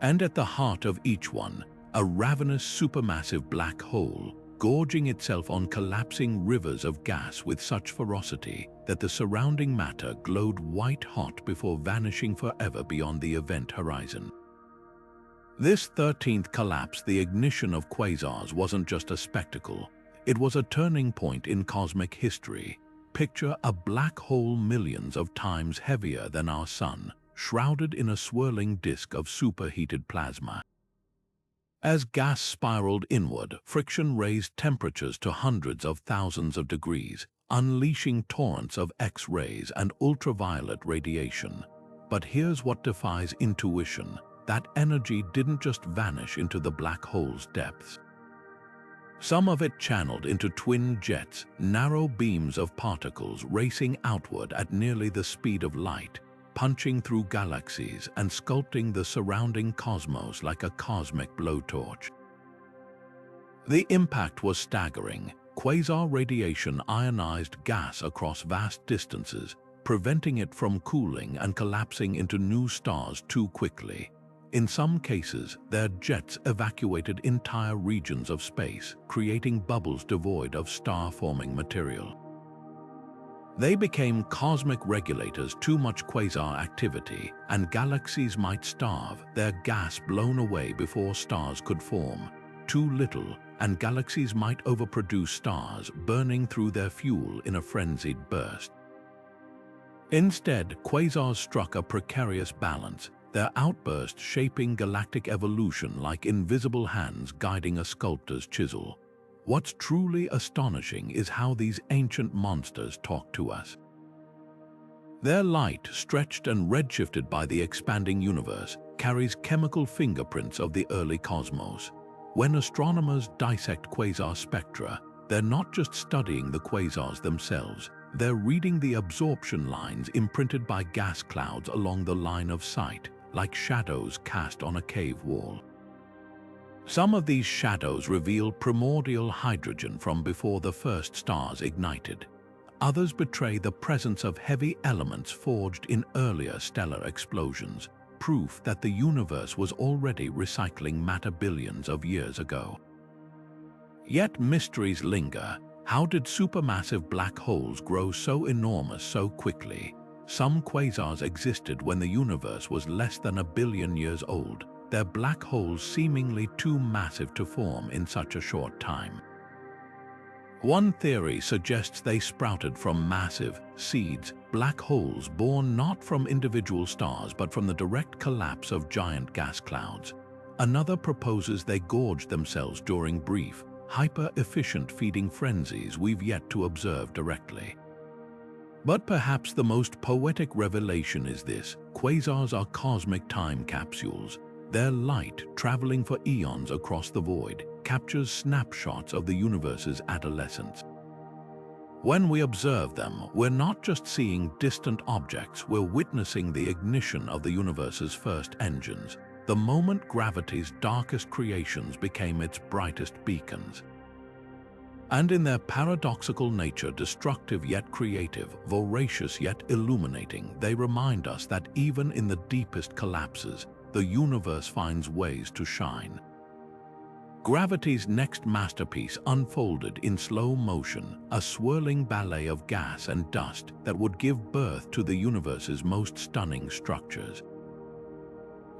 And at the heart of each one, a ravenous supermassive black hole, gorging itself on collapsing rivers of gas with such ferocity that the surrounding matter glowed white-hot before vanishing forever beyond the event horizon. This 13th collapse, the ignition of quasars, wasn't just a spectacle. It was a turning point in cosmic history. Picture a black hole millions of times heavier than our Sun, shrouded in a swirling disk of superheated plasma. As gas spiraled inward, friction raised temperatures to hundreds of thousands of degrees, unleashing torrents of X-rays and ultraviolet radiation. But here's what defies intuition. That energy didn't just vanish into the black hole's depths. Some of it channeled into twin jets, narrow beams of particles racing outward at nearly the speed of light, punching through galaxies and sculpting the surrounding cosmos like a cosmic blowtorch. The impact was staggering. Quasar radiation ionized gas across vast distances, preventing it from cooling and collapsing into new stars too quickly. In some cases, their jets evacuated entire regions of space, creating bubbles devoid of star-forming material. They became cosmic regulators. Too much quasar activity, and galaxies might starve, their gas blown away before stars could form. Too little, and galaxies might overproduce stars, burning through their fuel in a frenzied burst. Instead, quasars struck a precarious balance, their outburst shaping galactic evolution like invisible hands guiding a sculptor's chisel. What's truly astonishing is how these ancient monsters talk to us. Their light, stretched and redshifted by the expanding universe, carries chemical fingerprints of the early cosmos. When astronomers dissect quasar spectra, they're not just studying the quasars themselves, they're reading the absorption lines imprinted by gas clouds along the line of sight, like shadows cast on a cave wall. Some of these shadows reveal primordial hydrogen from before the first stars ignited. Others betray the presence of heavy elements forged in earlier stellar explosions, proof that the universe was already recycling matter billions of years ago. Yet mysteries linger. How did supermassive black holes grow so enormous so quickly? Some quasars existed when the universe was less than 1 billion years old, their black holes seemingly too massive to form in such a short time. One theory suggests they sprouted from massive seeds, black holes born not from individual stars but from the direct collapse of giant gas clouds. Another proposes they gorged themselves during brief, hyper-efficient feeding frenzies we've yet to observe directly. But perhaps the most poetic revelation is this: quasars are cosmic time capsules. Their light, traveling for eons across the void, captures snapshots of the universe's adolescence. When we observe them, we're not just seeing distant objects, we're witnessing the ignition of the universe's first engines, the moment gravity's darkest creations became its brightest beacons. And in their paradoxical nature, destructive yet creative, voracious yet illuminating, they remind us that even in the deepest collapses, the universe finds ways to shine. Gravity's next masterpiece unfolded in slow motion, a swirling ballet of gas and dust that would give birth to the universe's most stunning structures.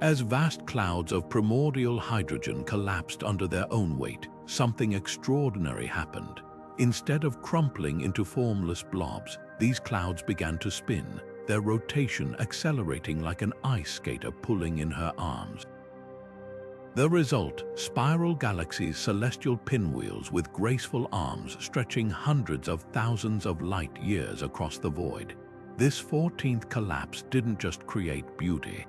As vast clouds of primordial hydrogen collapsed under their own weight, something extraordinary happened. Instead of crumpling into formless blobs, these clouds began to spin, their rotation accelerating like an ice skater pulling in her arms. The result: spiral galaxies, celestial pinwheels with graceful arms stretching hundreds of thousands of light years across the void. This 14th collapse didn't just create beauty.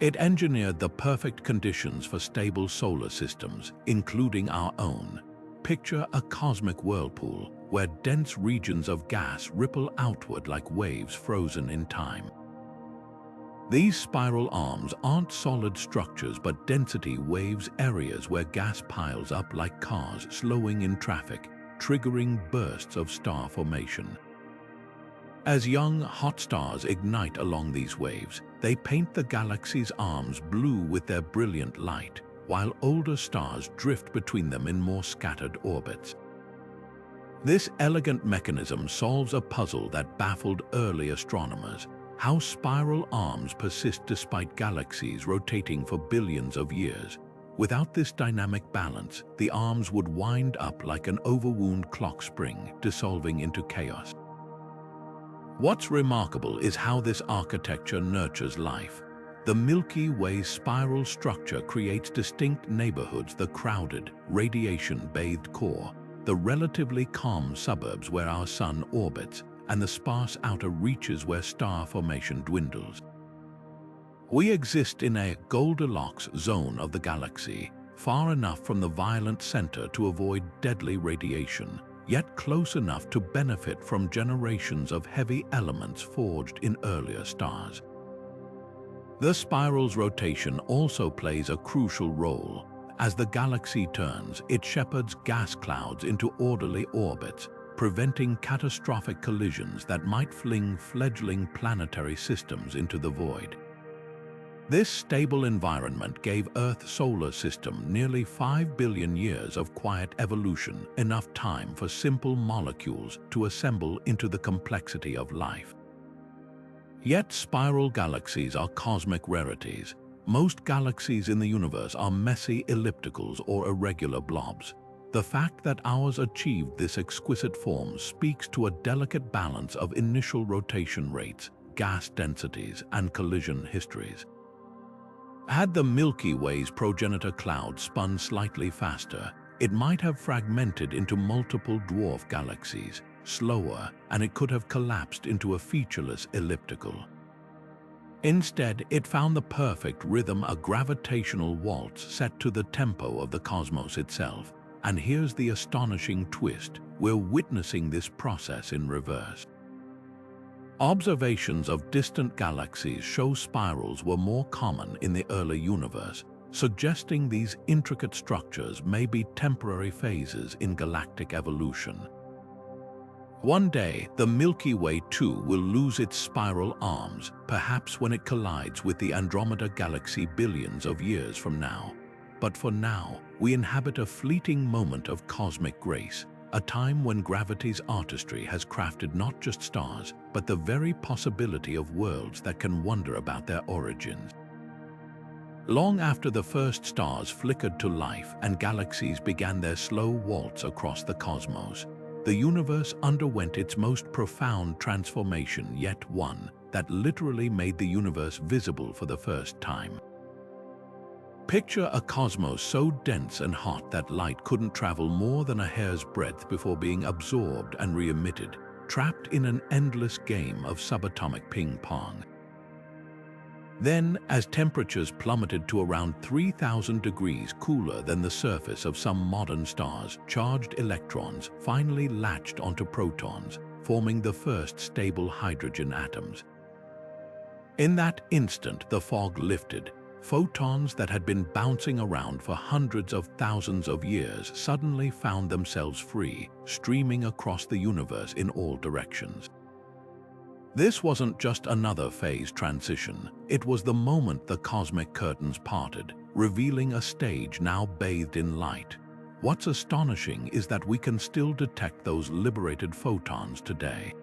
It engineered the perfect conditions for stable solar systems, including our own. Picture a cosmic whirlpool, where dense regions of gas ripple outward like waves frozen in time. These spiral arms aren't solid structures but density waves, areas where gas piles up like cars slowing in traffic, triggering bursts of star formation. As young, hot stars ignite along these waves, they paint the galaxy's arms blue with their brilliant light, while older stars drift between them in more scattered orbits. This elegant mechanism solves a puzzle that baffled early astronomers: how spiral arms persist despite galaxies rotating for billions of years. Without this dynamic balance, the arms would wind up like an overwound clock spring, dissolving into chaos. What's remarkable is how this architecture nurtures life. The Milky Way's spiral structure creates distinct neighborhoods: the crowded, radiation-bathed core, the relatively calm suburbs where our sun orbits, and the sparse outer reaches where star formation dwindles. We exist in a Goldilocks zone of the galaxy, far enough from the violent center to avoid deadly radiation, yet close enough to benefit from generations of heavy elements forged in earlier stars. The spiral's rotation also plays a crucial role. As the galaxy turns, it shepherds gas clouds into orderly orbits, preventing catastrophic collisions that might fling fledgling planetary systems into the void. This stable environment gave Earth's solar system nearly 5 billion years of quiet evolution, enough time for simple molecules to assemble into the complexity of life. Yet spiral galaxies are cosmic rarities. Most galaxies in the universe are messy ellipticals or irregular blobs. The fact that ours achieved this exquisite form speaks to a delicate balance of initial rotation rates, gas densities, and collision histories. Had the Milky Way's progenitor cloud spun slightly faster, it might have fragmented into multiple dwarf galaxies, slower, and it could have collapsed into a featureless elliptical. Instead, it found the perfect rhythm, a gravitational waltz set to the tempo of the cosmos itself. And here's the astonishing twist: we're witnessing this process in reverse. Observations of distant galaxies show spirals were more common in the early universe, suggesting these intricate structures may be temporary phases in galactic evolution. One day, the Milky Way too will lose its spiral arms, perhaps when it collides with the Andromeda Galaxy billions of years from now. But for now, we inhabit a fleeting moment of cosmic grace, a time when gravity's artistry has crafted not just stars, but the very possibility of worlds that can wonder about their origins. Long after the first stars flickered to life and galaxies began their slow waltz across the cosmos, the universe underwent its most profound transformation yet, one that literally made the universe visible for the first time. Picture a cosmos so dense and hot that light couldn't travel more than a hair's breadth before being absorbed and re-emitted, trapped in an endless game of subatomic ping-pong. Then, as temperatures plummeted to around 3,000 degrees cooler than the surface of some modern stars, charged electrons finally latched onto protons, forming the first stable hydrogen atoms. In that instant, the fog lifted. Photons that had been bouncing around for hundreds of thousands of years suddenly found themselves free, streaming across the universe in all directions. This wasn't just another phase transition. It was the moment the cosmic curtains parted, revealing a stage now bathed in light. What's astonishing is that we can still detect those liberated photons today.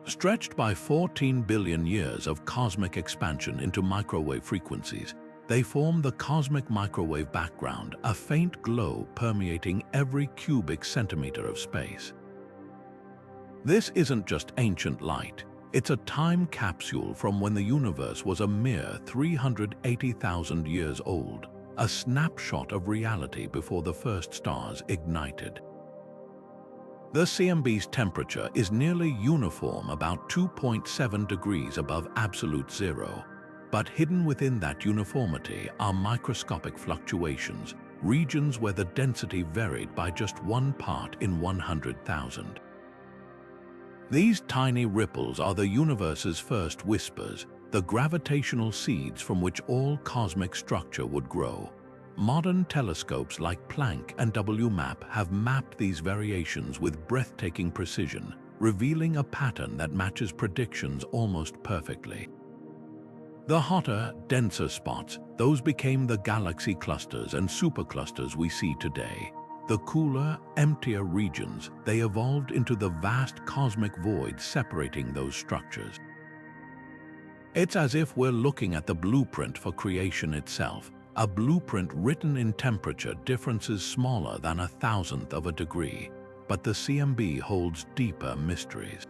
Stretched by 14 billion years of cosmic expansion into microwave frequencies, they form the cosmic microwave background, a faint glow permeating every cubic centimeter of space. This isn't just ancient light, it's a time capsule from when the universe was a mere 380,000 years old, a snapshot of reality before the first stars ignited. The CMB's temperature is nearly uniform, about 2.7 degrees above absolute zero. But hidden within that uniformity are microscopic fluctuations, regions where the density varied by just 1 part in 100,000. These tiny ripples are the universe's first whispers, the gravitational seeds from which all cosmic structure would grow. Modern telescopes like Planck and WMAP have mapped these variations with breathtaking precision, revealing a pattern that matches predictions almost perfectly. The hotter, denser spots, those became the galaxy clusters and superclusters we see today. The cooler, emptier regions, they evolved into the vast cosmic void separating those structures. It's as if we're looking at the blueprint for creation itself, a blueprint written in temperature differences smaller than 1,000th of a degree, but the CMB holds deeper mysteries.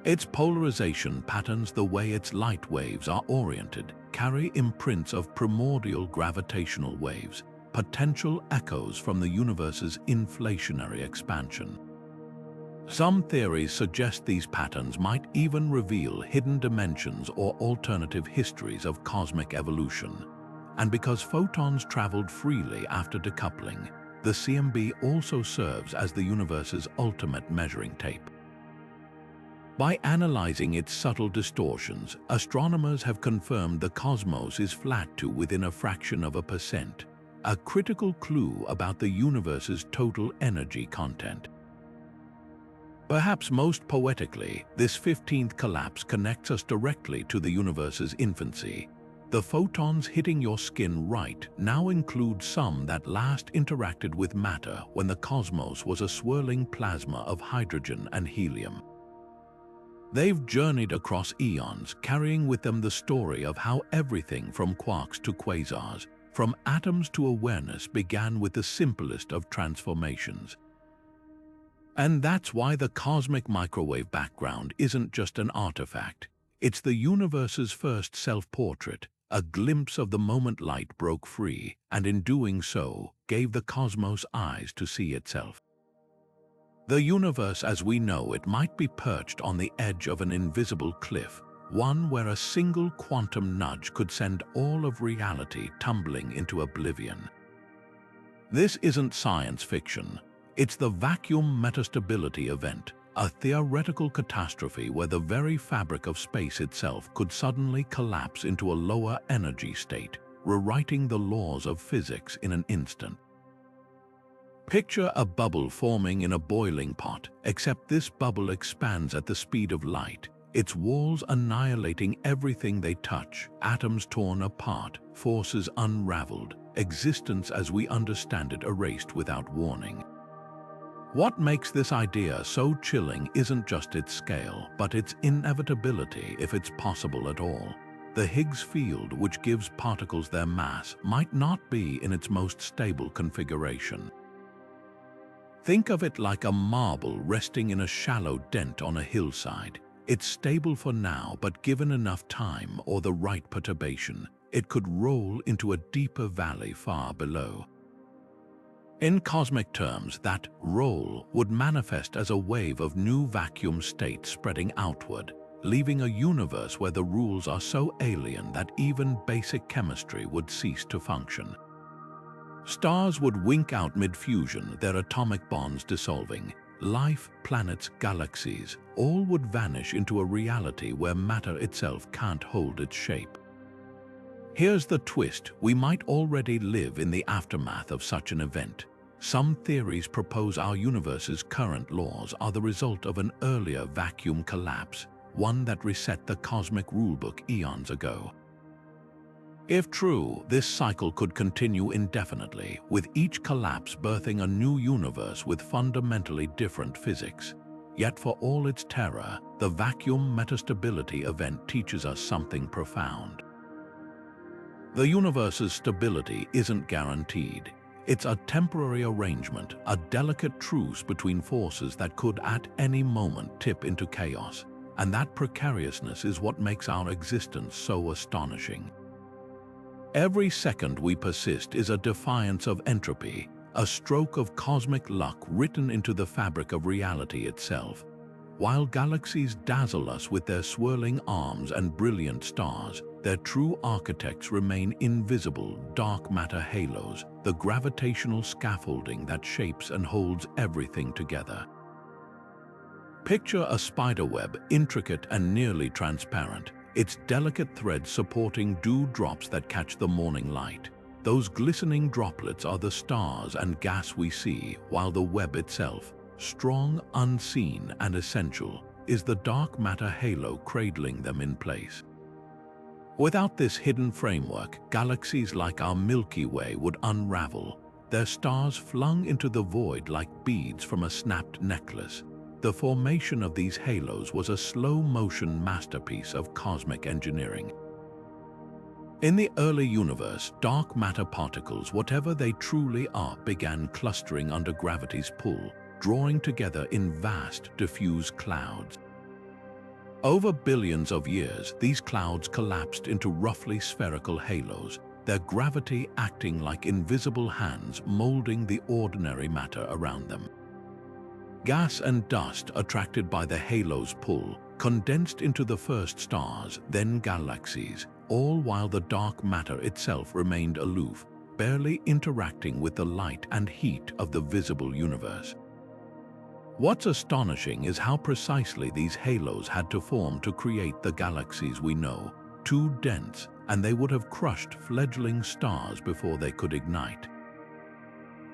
Its polarization patterns, the way its light waves are oriented, carry imprints of primordial gravitational waves, potential echoes from the universe's inflationary expansion. Some theories suggest these patterns might even reveal hidden dimensions or alternative histories of cosmic evolution. And because photons traveled freely after decoupling, the CMB also serves as the universe's ultimate measuring tape. By analyzing its subtle distortions, astronomers have confirmed the cosmos is flat to within a fraction of a percent, a critical clue about the universe's total energy content. Perhaps most poetically, this 15th collapse connects us directly to the universe's infancy. The photons hitting your skin right now include some that last interacted with matter when the cosmos was a swirling plasma of hydrogen and helium. They've journeyed across eons, carrying with them the story of how everything from quarks to quasars, from atoms to awareness, began with the simplest of transformations. And that's why the cosmic microwave background isn't just an artifact. It's the universe's first self-portrait, a glimpse of the moment light broke free, and in doing so, gave the cosmos eyes to see itself. The universe as we know it might be perched on the edge of an invisible cliff, one where a single quantum nudge could send all of reality tumbling into oblivion. This isn't science fiction. It's the vacuum metastability event, a theoretical catastrophe where the very fabric of space itself could suddenly collapse into a lower energy state, rewriting the laws of physics in an instant. Picture a bubble forming in a boiling pot, except this bubble expands at the speed of light, its walls annihilating everything they touch, atoms torn apart, forces unraveled, existence as we understand it erased without warning. What makes this idea so chilling isn't just its scale, but its inevitability if it's possible at all. The Higgs field, which gives particles their mass, might not be in its most stable configuration. Think of it like a marble resting in a shallow dent on a hillside. It's stable for now, but given enough time or the right perturbation, it could roll into a deeper valley far below. In cosmic terms, that roll would manifest as a wave of new vacuum states spreading outward, leaving a universe where the rules are so alien that even basic chemistry would cease to function. Stars would wink out mid-fusion, their atomic bonds dissolving. Life, planets, galaxies, all would vanish into a reality where matter itself can't hold its shape. Here's the twist: we might already live in the aftermath of such an event. Some theories propose our universe's current laws are the result of an earlier vacuum collapse, one that reset the cosmic rulebook eons ago. If true, this cycle could continue indefinitely, with each collapse birthing a new universe with fundamentally different physics. Yet for all its terror, the vacuum metastability event teaches us something profound. The universe's stability isn't guaranteed. It's a temporary arrangement, a delicate truce between forces that could at any moment tip into chaos. And that precariousness is what makes our existence so astonishing. Every second we persist is a defiance of entropy, a stroke of cosmic luck written into the fabric of reality itself. While galaxies dazzle us with their swirling arms and brilliant stars, their true architects remain invisible dark matter halos, the gravitational scaffolding that shapes and holds everything together. Picture a spiderweb, intricate and nearly transparent, its delicate threads supporting dewdrops that catch the morning light. Those glistening droplets are the stars and gas we see, while the web itself, strong, unseen, and essential, is the dark matter halo cradling them in place. Without this hidden framework, galaxies like our Milky Way would unravel, their stars flung into the void like beads from a snapped necklace. The formation of these halos was a slow-motion masterpiece of cosmic engineering. In the early universe, dark matter particles, whatever they truly are, began clustering under gravity's pull, drawing together in vast, diffuse clouds. Over billions of years, these clouds collapsed into roughly spherical halos, their gravity acting like invisible hands molding the ordinary matter around them. Gas and dust, attracted by the halo's pull, condensed into the first stars, then galaxies, all while the dark matter itself remained aloof, barely interacting with the light and heat of the visible universe. What's astonishing is how precisely these halos had to form to create the galaxies we know, too dense, and they would have crushed fledgling stars before they could ignite.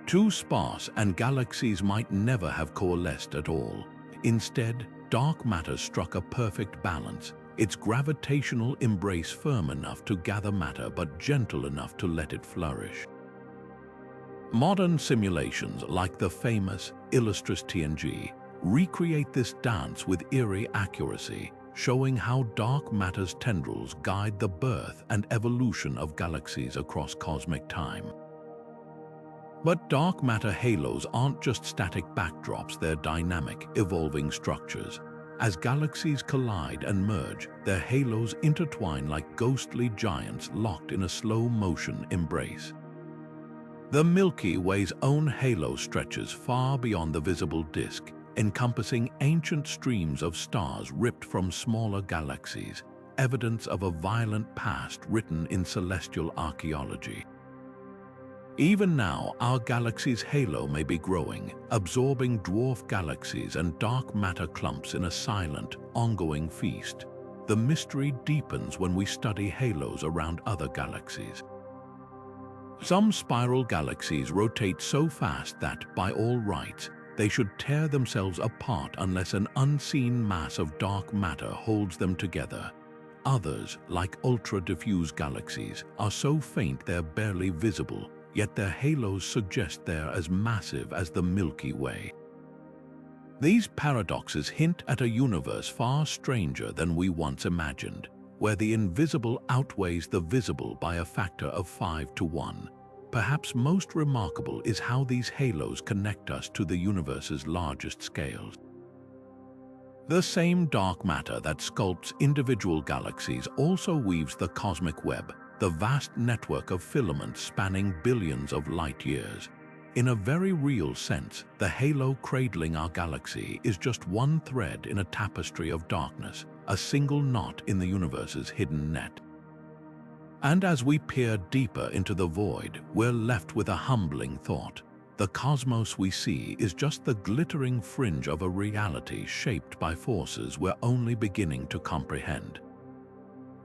Too sparse, and galaxies might never have coalesced at all. Instead, dark matter struck a perfect balance, its gravitational embrace firm enough to gather matter but gentle enough to let it flourish. Modern simulations like the famous Illustris TNG recreate this dance with eerie accuracy, showing how dark matter's tendrils guide the birth and evolution of galaxies across cosmic time. But dark matter halos aren't just static backdrops, they're dynamic, evolving structures. As galaxies collide and merge, their halos intertwine like ghostly giants locked in a slow-motion embrace. The Milky Way's own halo stretches far beyond the visible disk, encompassing ancient streams of stars ripped from smaller galaxies, evidence of a violent past written in celestial archaeology. Even now, our galaxy's halo may be growing, absorbing dwarf galaxies and dark matter clumps in a silent, ongoing feast. The mystery deepens when we study halos around other galaxies. Some spiral galaxies rotate so fast that, by all rights, they should tear themselves apart unless an unseen mass of dark matter holds them together. Others, like ultra-diffuse galaxies, are so faint they're barely visible, yet their halos suggest they're as massive as the Milky Way. These paradoxes hint at a universe far stranger than we once imagined, where the invisible outweighs the visible by a factor of 5 to 1. Perhaps most remarkable is how these halos connect us to the universe's largest scales. The same dark matter that sculpts individual galaxies also weaves the cosmic web, the vast network of filaments spanning billions of light years. In a very real sense, the halo cradling our galaxy is just one thread in a tapestry of darkness, a single knot in the universe's hidden net. And as we peer deeper into the void, we're left with a humbling thought. The cosmos we see is just the glittering fringe of a reality shaped by forces we're only beginning to comprehend.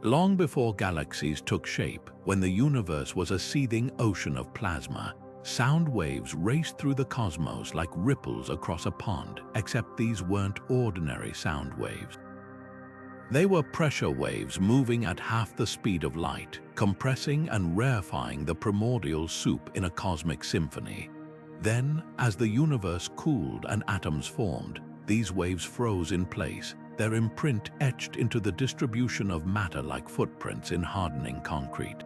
Long before galaxies took shape, when the universe was a seething ocean of plasma, sound waves raced through the cosmos like ripples across a pond, except these weren't ordinary sound waves. They were pressure waves moving at half the speed of light, compressing and rarefying the primordial soup in a cosmic symphony. Then, as the universe cooled and atoms formed, these waves froze in place, their imprint etched into the distribution of matter like footprints in hardening concrete.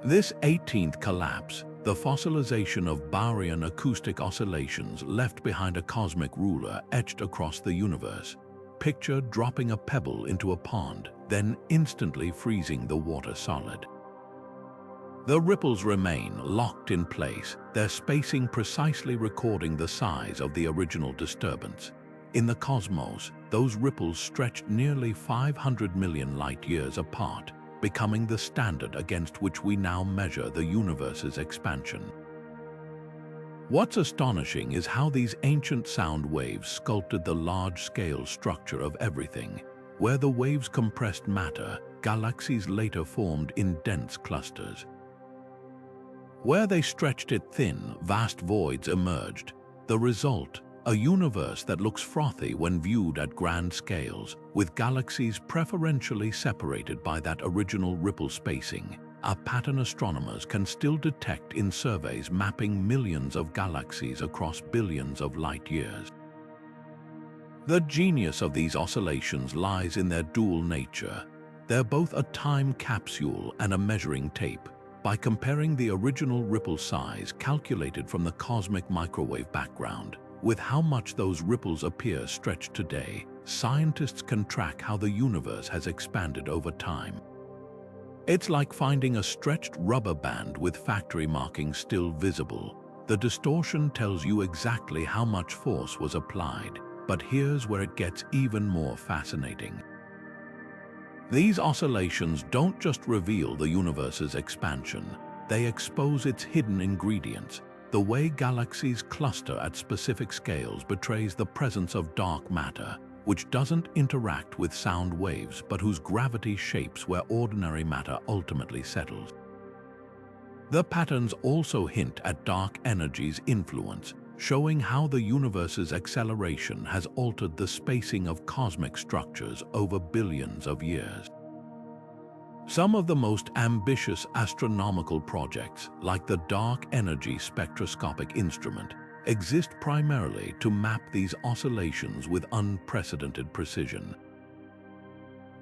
This 18th collapse, the fossilization of Baryonian acoustic oscillations left behind a cosmic ruler etched across the universe. Picture dropping a pebble into a pond, then instantly freezing the water solid. The ripples remain locked in place, their spacing precisely recording the size of the original disturbance. In the cosmos, those ripples stretched nearly 500 million light-years apart, becoming the standard against which we now measure the universe's expansion. What's astonishing is how these ancient sound waves sculpted the large-scale structure of everything. Where the waves compressed matter, galaxies later formed in dense clusters. Where they stretched it thin, vast voids emerged. The result, a universe that looks frothy when viewed at grand scales, with galaxies preferentially separated by that original ripple spacing, a pattern astronomers can still detect in surveys mapping millions of galaxies across billions of light years. The genius of these oscillations lies in their dual nature. They're both a time capsule and a measuring tape. By comparing the original ripple size calculated from the cosmic microwave background with how much those ripples appear stretched today, scientists can track how the universe has expanded over time. It's like finding a stretched rubber band with factory markings still visible. The distortion tells you exactly how much force was applied, but here's where it gets even more fascinating. These oscillations don't just reveal the universe's expansion, they expose its hidden ingredients. The way galaxies cluster at specific scales betrays the presence of dark matter, which doesn't interact with sound waves but whose gravity shapes where ordinary matter ultimately settles. The patterns also hint at dark energy's influence, showing how the universe's acceleration has altered the spacing of cosmic structures over billions of years. Some of the most ambitious astronomical projects, like the Dark Energy Spectroscopic Instrument, exist primarily to map these oscillations with unprecedented precision.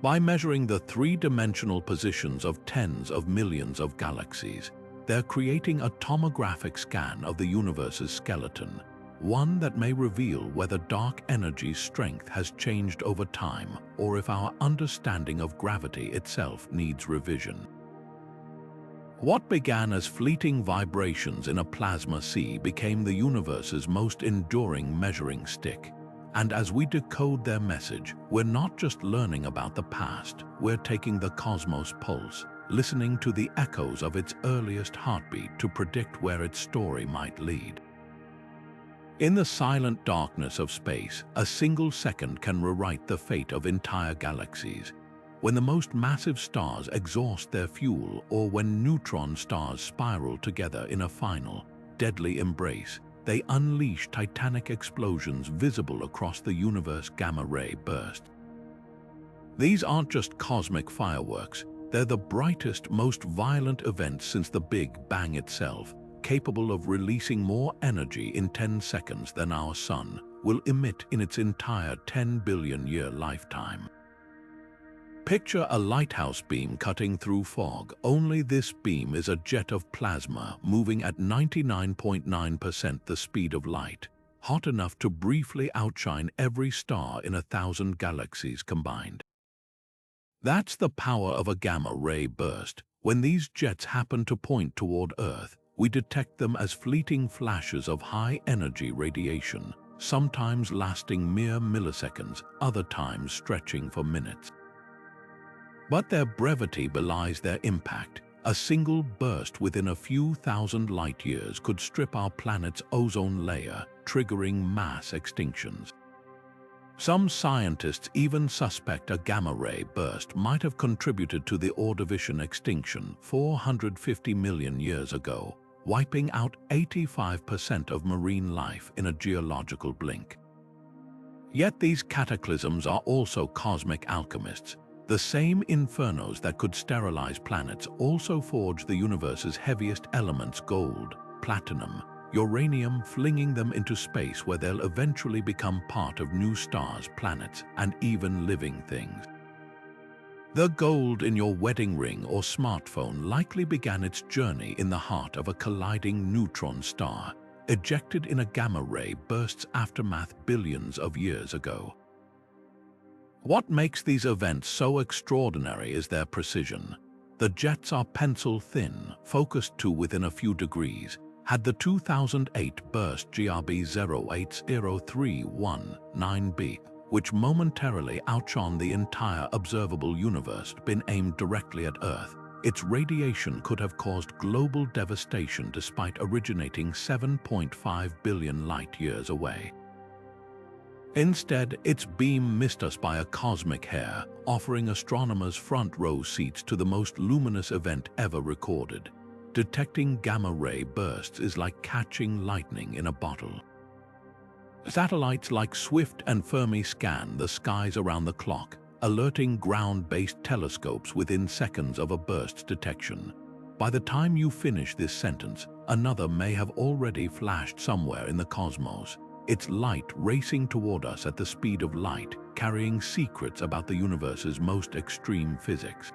By measuring the three-dimensional positions of tens of millions of galaxies, they're creating a tomographic scan of the universe's skeleton, one that may reveal whether dark energy's strength has changed over time or if our understanding of gravity itself needs revision. What began as fleeting vibrations in a plasma sea became the universe's most enduring measuring stick. And as we decode their message, we're not just learning about the past, we're taking the cosmos' pulse, listening to the echoes of its earliest heartbeat to predict where its story might lead. In the silent darkness of space, a single second can rewrite the fate of entire galaxies. When the most massive stars exhaust their fuel, or when neutron stars spiral together in a final, deadly embrace, they unleash titanic explosions visible across the universe's gamma-ray burst. These aren't just cosmic fireworks, they're the brightest, most violent events since the Big Bang itself, capable of releasing more energy in 10 seconds than our Sun will emit in its entire 10 billion-year lifetime. Picture a lighthouse beam cutting through fog, only this beam is a jet of plasma moving at 99.9% the speed of light, hot enough to briefly outshine every star in 1,000 galaxies combined. That's the power of a gamma-ray burst. When these jets happen to point toward Earth, we detect them as fleeting flashes of high-energy radiation, sometimes lasting mere milliseconds, other times stretching for minutes. But their brevity belies their impact. A single burst within a few thousand light-years could strip our planet's ozone layer, triggering mass extinctions. Some scientists even suspect a gamma-ray burst might have contributed to the Ordovician extinction 450 million years ago, wiping out 85% of marine life in a geological blink. Yet these cataclysms are also cosmic alchemists. The same infernos that could sterilize planets also forge the universe's heaviest elements: gold, platinum, uranium, flinging them into space where they'll eventually become part of new stars, planets, and even living things. The gold in your wedding ring or smartphone likely began its journey in the heart of a colliding neutron star, ejected in a gamma-ray burst's aftermath billions of years ago. What makes these events so extraordinary is their precision. The jets are pencil-thin, focused to within a few degrees. Had the 2008 burst GRB 0803119b, which momentarily outshone the entire observable universe, been aimed directly at Earth, its radiation could have caused global devastation despite originating 7.5 billion light-years away. Instead, its beam missed us by a cosmic hair, offering astronomers front-row seats to the most luminous event ever recorded. Detecting gamma-ray bursts is like catching lightning in a bottle. Satellites like Swift and Fermi scan the skies around the clock, alerting ground-based telescopes within seconds of a burst's detection. By the time you finish this sentence, another may have already flashed somewhere in the cosmos, its light racing toward us at the speed of light, carrying secrets about the universe's most extreme physics.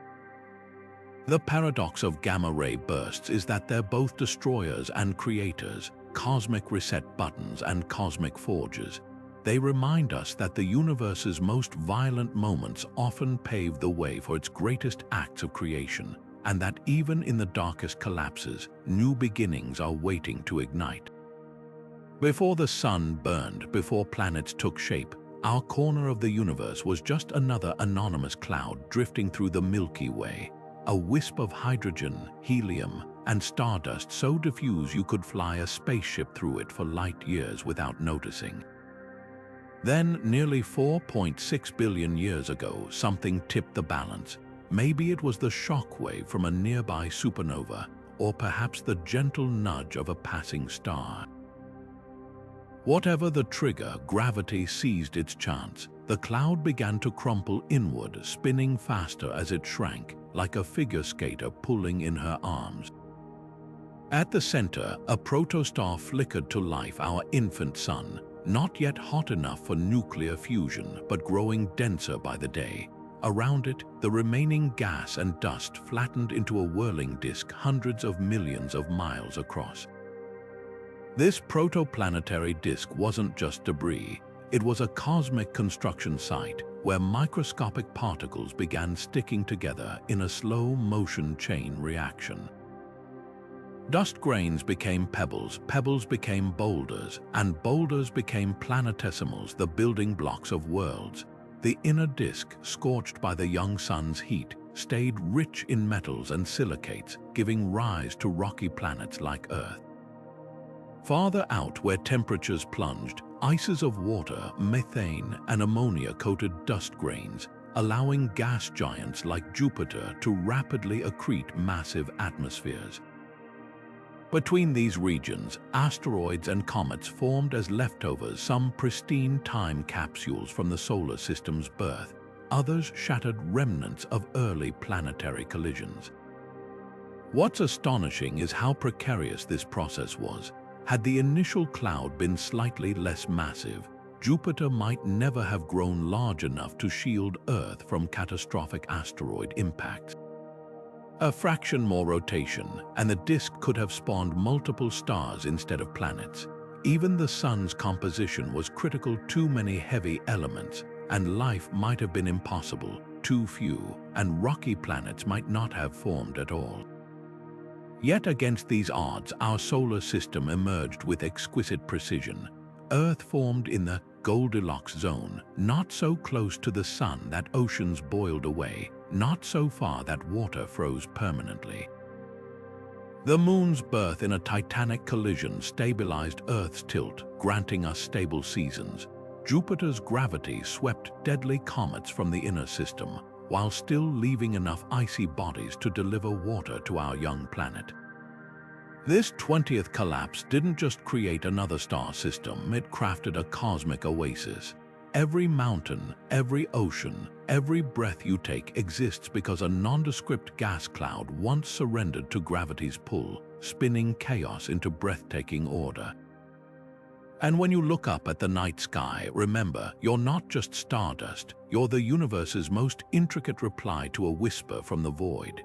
The paradox of gamma-ray bursts is that they're both destroyers and creators, cosmic reset buttons and cosmic forges. They remind us that the universe's most violent moments often pave the way for its greatest acts of creation, and that even in the darkest collapses, new beginnings are waiting to ignite. Before the sun burned, before planets took shape, our corner of the universe was just another anonymous cloud drifting through the Milky Way, a wisp of hydrogen, helium, and stardust so diffuse you could fly a spaceship through it for light years without noticing. Then, nearly 4.6 billion years ago, something tipped the balance. Maybe it was the shock wave from a nearby supernova, or perhaps the gentle nudge of a passing star. Whatever the trigger, gravity seized its chance. The cloud began to crumple inward, spinning faster as it shrank, like a figure skater pulling in her arms. At the center, a protostar flickered to life, our infant sun, not yet hot enough for nuclear fusion, but growing denser by the day. Around it, the remaining gas and dust flattened into a whirling disk hundreds of millions of miles across. This protoplanetary disk wasn't just debris. It was a cosmic construction site where microscopic particles began sticking together in a slow-motion chain reaction. Dust grains became pebbles, pebbles became boulders, and boulders became planetesimals, the building blocks of worlds. The inner disk, scorched by the young sun's heat, stayed rich in metals and silicates, giving rise to rocky planets like Earth. Farther out, where temperatures plunged, ices of water, methane, and ammonia coated dust grains, allowing gas giants like Jupiter to rapidly accrete massive atmospheres. Between these regions, asteroids and comets formed as leftovers, some pristine time capsules from the solar system's birth, others shattered remnants of early planetary collisions. What's astonishing is how precarious this process was. Had the initial cloud been slightly less massive, Jupiter might never have grown large enough to shield Earth from catastrophic asteroid impacts. A fraction more rotation, and the disk could have spawned multiple stars instead of planets. Even the sun's composition was critical: too many heavy elements, and life might have been impossible, too few, and rocky planets might not have formed at all. Yet against these odds, our solar system emerged with exquisite precision. Earth formed in the Goldilocks zone, not so close to the sun that oceans boiled away, not so far that water froze permanently. The moon's birth in a titanic collision stabilized Earth's tilt, granting us stable seasons. Jupiter's gravity swept deadly comets from the inner system, while still leaving enough icy bodies to deliver water to our young planet. This 20th collapse didn't just create another star system, it crafted a cosmic oasis. Every mountain, every ocean, every breath you take exists because a nondescript gas cloud once surrendered to gravity's pull, spinning chaos into breathtaking order. And when you look up at the night sky, remember, you're not just stardust, you're the universe's most intricate reply to a whisper from the void.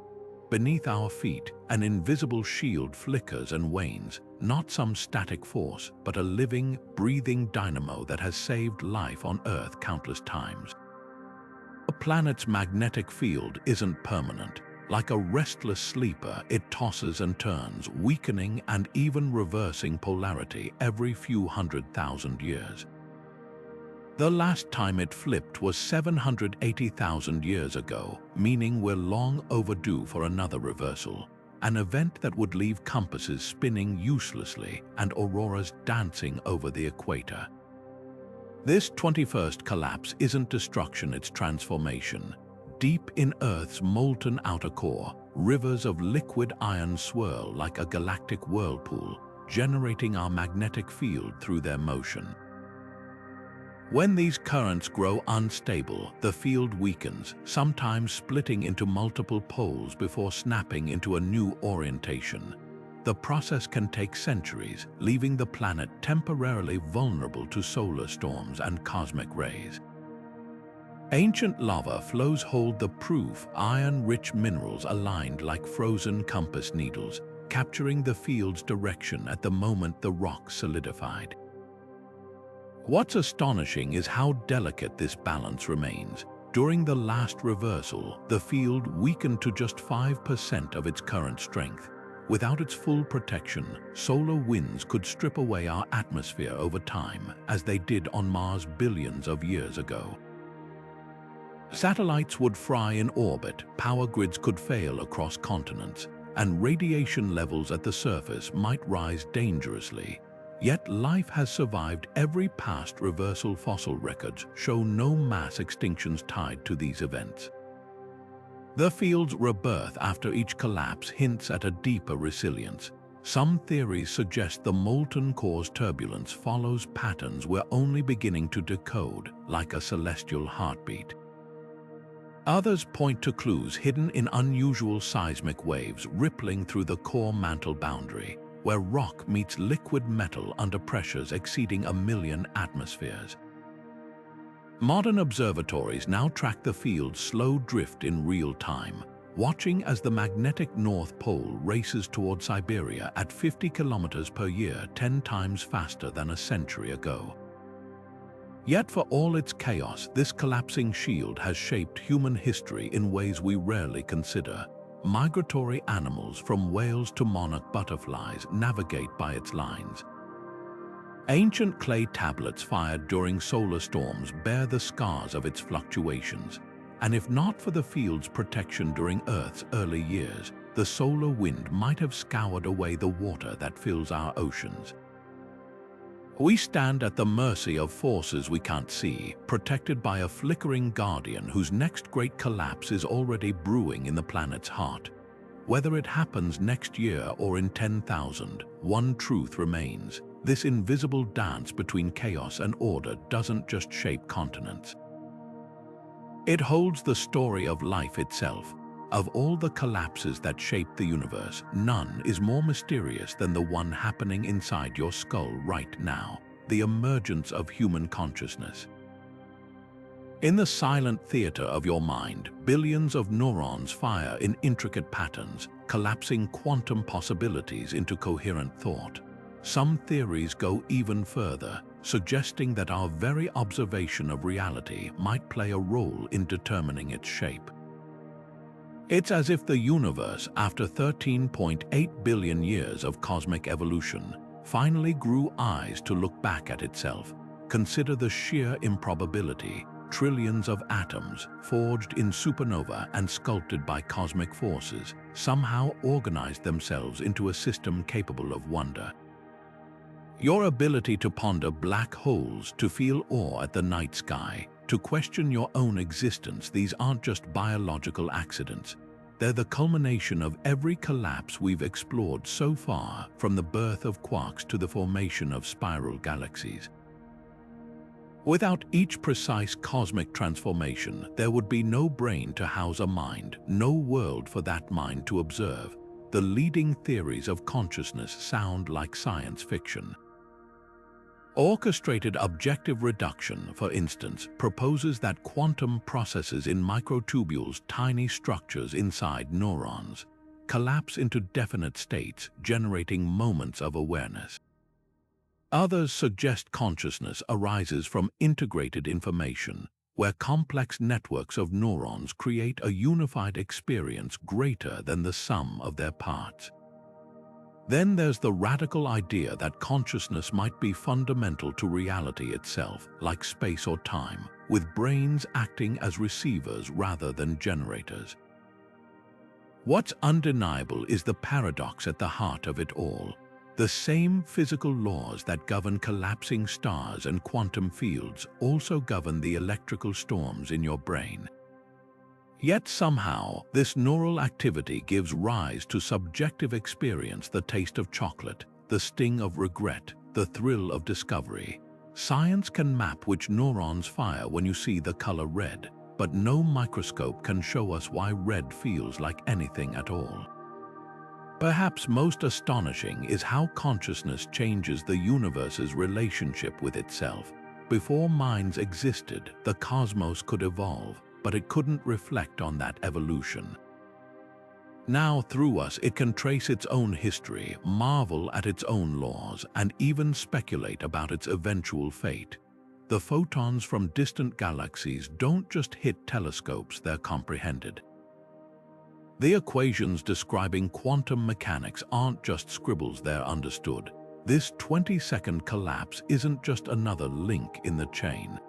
Beneath our feet, an invisible shield flickers and wanes, not some static force, but a living, breathing dynamo that has saved life on Earth countless times. A planet's magnetic field isn't permanent. Like a restless sleeper, it tosses and turns, weakening and even reversing polarity every few 100,000 years. The last time it flipped was 780,000 years ago, meaning we're long overdue for another reversal, an event that would leave compasses spinning uselessly and auroras dancing over the equator. This 21st collapse isn't destruction, it's transformation. Deep in Earth's molten outer core, rivers of liquid iron swirl like a galactic whirlpool, generating our magnetic field through their motion. When these currents grow unstable, the field weakens, sometimes splitting into multiple poles before snapping into a new orientation. The process can take centuries, leaving the planet temporarily vulnerable to solar storms and cosmic rays. Ancient lava flows hold the proof: iron-rich minerals aligned like frozen compass needles, capturing the field's direction at the moment the rock solidified. What's astonishing is how delicate this balance remains. During the last reversal, the field weakened to just 5% of its current strength. Without its full protection, solar winds could strip away our atmosphere over time, as they did on Mars billions of years ago. Satellites would fry in orbit, power grids could fail across continents, and radiation levels at the surface might rise dangerously. Yet life has survived. Every past reversal fossil records show no mass extinctions tied to these events. The field's rebirth after each collapse hints at a deeper resilience. Some theories suggest the molten core's turbulence follows patterns we're only beginning to decode, like a celestial heartbeat. Others point to clues hidden in unusual seismic waves rippling through the core mantle boundary, where rock meets liquid metal under pressures exceeding 1 million atmospheres. Modern observatories now track the field's slow drift in real time, watching as the magnetic North Pole races toward Siberia at 50 kilometers per year, 10 times faster than a century ago. Yet for all its chaos, this collapsing shield has shaped human history in ways we rarely consider. Migratory animals, from whales to monarch butterflies, navigate by its lines. Ancient clay tablets fired during solar storms bear the scars of its fluctuations. And if not for the field's protection during Earth's early years, the solar wind might have scoured away the water that fills our oceans. We stand at the mercy of forces we can't see, protected by a flickering guardian whose next great collapse is already brewing in the planet's heart. Whether it happens next year or in 10,000, one truth remains. This invisible dance between chaos and order doesn't just shape continents. It holds the story of life itself. Of all the collapses that shape the universe, none is more mysterious than the one happening inside your skull right now, the emergence of human consciousness. In the silent theater of your mind, billions of neurons fire in intricate patterns, collapsing quantum possibilities into coherent thought. Some theories go even further, suggesting that our very observation of reality might play a role in determining its shape. It's as if the universe, after 13.8 billion years of cosmic evolution, finally grew eyes to look back at itself. Consider the sheer improbability. Trillions of atoms, forged in supernova and sculpted by cosmic forces, somehow organized themselves into a system capable of wonder. Your ability to ponder black holes, to feel awe at the night sky, to question your own existence, these aren't just biological accidents. They're the culmination of every collapse we've explored so far, from the birth of quarks to the formation of spiral galaxies. Without each precise cosmic transformation, there would be no brain to house a mind, no world for that mind to observe. The leading theories of consciousness sound like science fiction. Orchestrated objective reduction, for instance, proposes that quantum processes in microtubules, tiny structures inside neurons, collapse into definite states, generating moments of awareness. Others suggest consciousness arises from integrated information, where complex networks of neurons create a unified experience greater than the sum of their parts. Then there's the radical idea that consciousness might be fundamental to reality itself, like space or time, with brains acting as receivers rather than generators. What's undeniable is the paradox at the heart of it all. The same physical laws that govern collapsing stars and quantum fields also govern the electrical storms in your brain. Yet somehow, this neural activity gives rise to subjective experience: the taste of chocolate, the sting of regret, the thrill of discovery. Science can map which neurons fire when you see the color red, but no microscope can show us why red feels like anything at all. Perhaps most astonishing is how consciousness changes the universe's relationship with itself. Before minds existed, the cosmos could evolve, but it couldn't reflect on that evolution. Now, through us, it can trace its own history, marvel at its own laws, and even speculate about its eventual fate. The photons from distant galaxies don't just hit telescopes, they're comprehended. The equations describing quantum mechanics aren't just scribbles, they're understood. This 20-second collapse isn't just another link in the chain.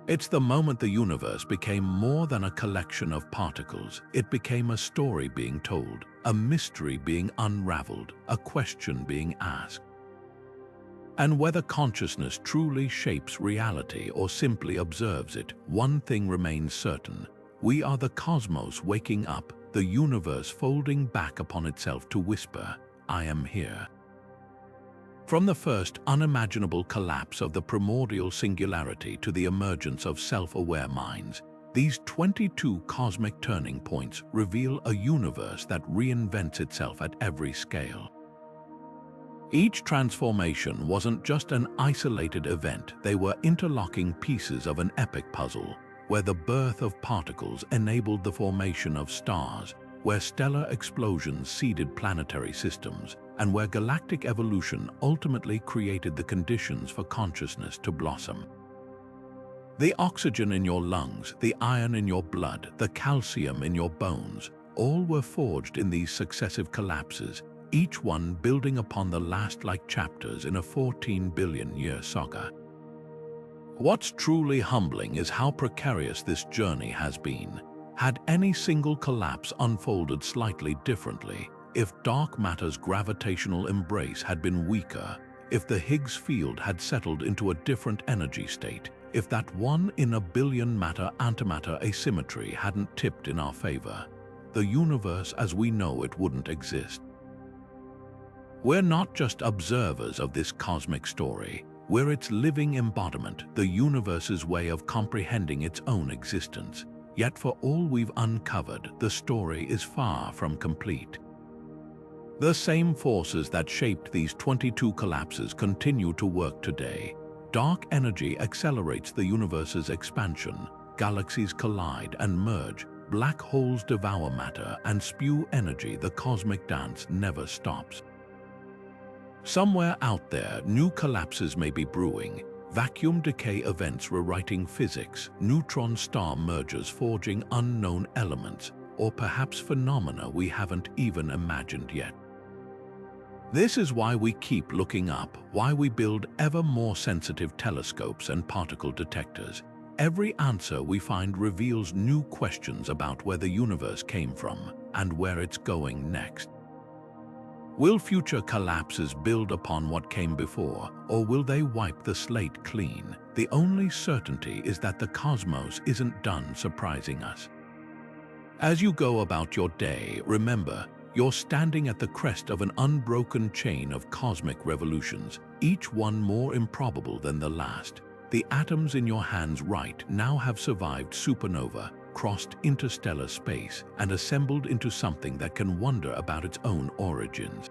It's the moment the universe became more than a collection of particles. It became a story being told, a mystery being unraveled, a question being asked. And whether consciousness truly shapes reality or simply observes it, one thing remains certain. We are the cosmos waking up, the universe folding back upon itself to whisper, "I am here." From the first unimaginable collapse of the primordial singularity to the emergence of self-aware minds, these 22 cosmic turning points reveal a universe that reinvents itself at every scale. Each transformation wasn't just an isolated event, they were interlocking pieces of an epic puzzle, where the birth of particles enabled the formation of stars, where stellar explosions seeded planetary systems, and where galactic evolution ultimately created the conditions for consciousness to blossom. The oxygen in your lungs, the iron in your blood, the calcium in your bones, all were forged in these successive collapses, each one building upon the last like chapters in a 14-billion-year saga. What's truly humbling is how precarious this journey has been. Had any single collapse unfolded slightly differently, if dark matter's gravitational embrace had been weaker, if the Higgs field had settled into a different energy state, if that 1 in a billion matter antimatter asymmetry hadn't tipped in our favor, the universe as we know it wouldn't exist. We're not just observers of this cosmic story, we're its living embodiment, the universe's way of comprehending its own existence. Yet for all we've uncovered, the story is far from complete. The same forces that shaped these 22 collapses continue to work today. Dark energy accelerates the universe's expansion, galaxies collide and merge, black holes devour matter and spew energy. The cosmic dance never stops. Somewhere out there, new collapses may be brewing, vacuum decay events rewriting physics, neutron star mergers forging unknown elements, or perhaps phenomena we haven't even imagined yet. This is why we keep looking up, why we build ever more sensitive telescopes and particle detectors. Every answer we find reveals new questions about where the universe came from and where it's going next. Will future collapses build upon what came before, or will they wipe the slate clean? The only certainty is that the cosmos isn't done surprising us. As you go about your day, remember, you're standing at the crest of an unbroken chain of cosmic revolutions, each one more improbable than the last. The atoms in your hands right now have survived supernova, crossed interstellar space, and assembled into something that can wonder about its own origins.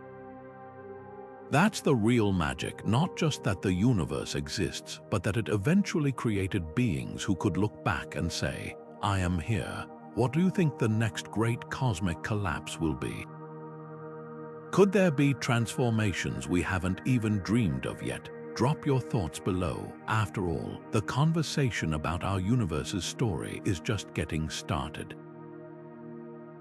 That's the real magic, not just that the universe exists, but that it eventually created beings who could look back and say, "I am here." What do you think the next great cosmic collapse will be? Could there be transformations we haven't even dreamed of yet? Drop your thoughts below. After all, the conversation about our universe's story is just getting started.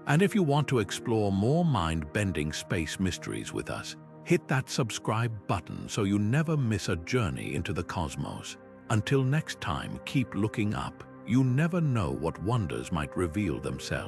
And if you want to explore more mind-bending space mysteries with us, hit that subscribe button so you never miss a journey into the cosmos. Until next time, keep looking up. You never know what wonders might reveal themselves.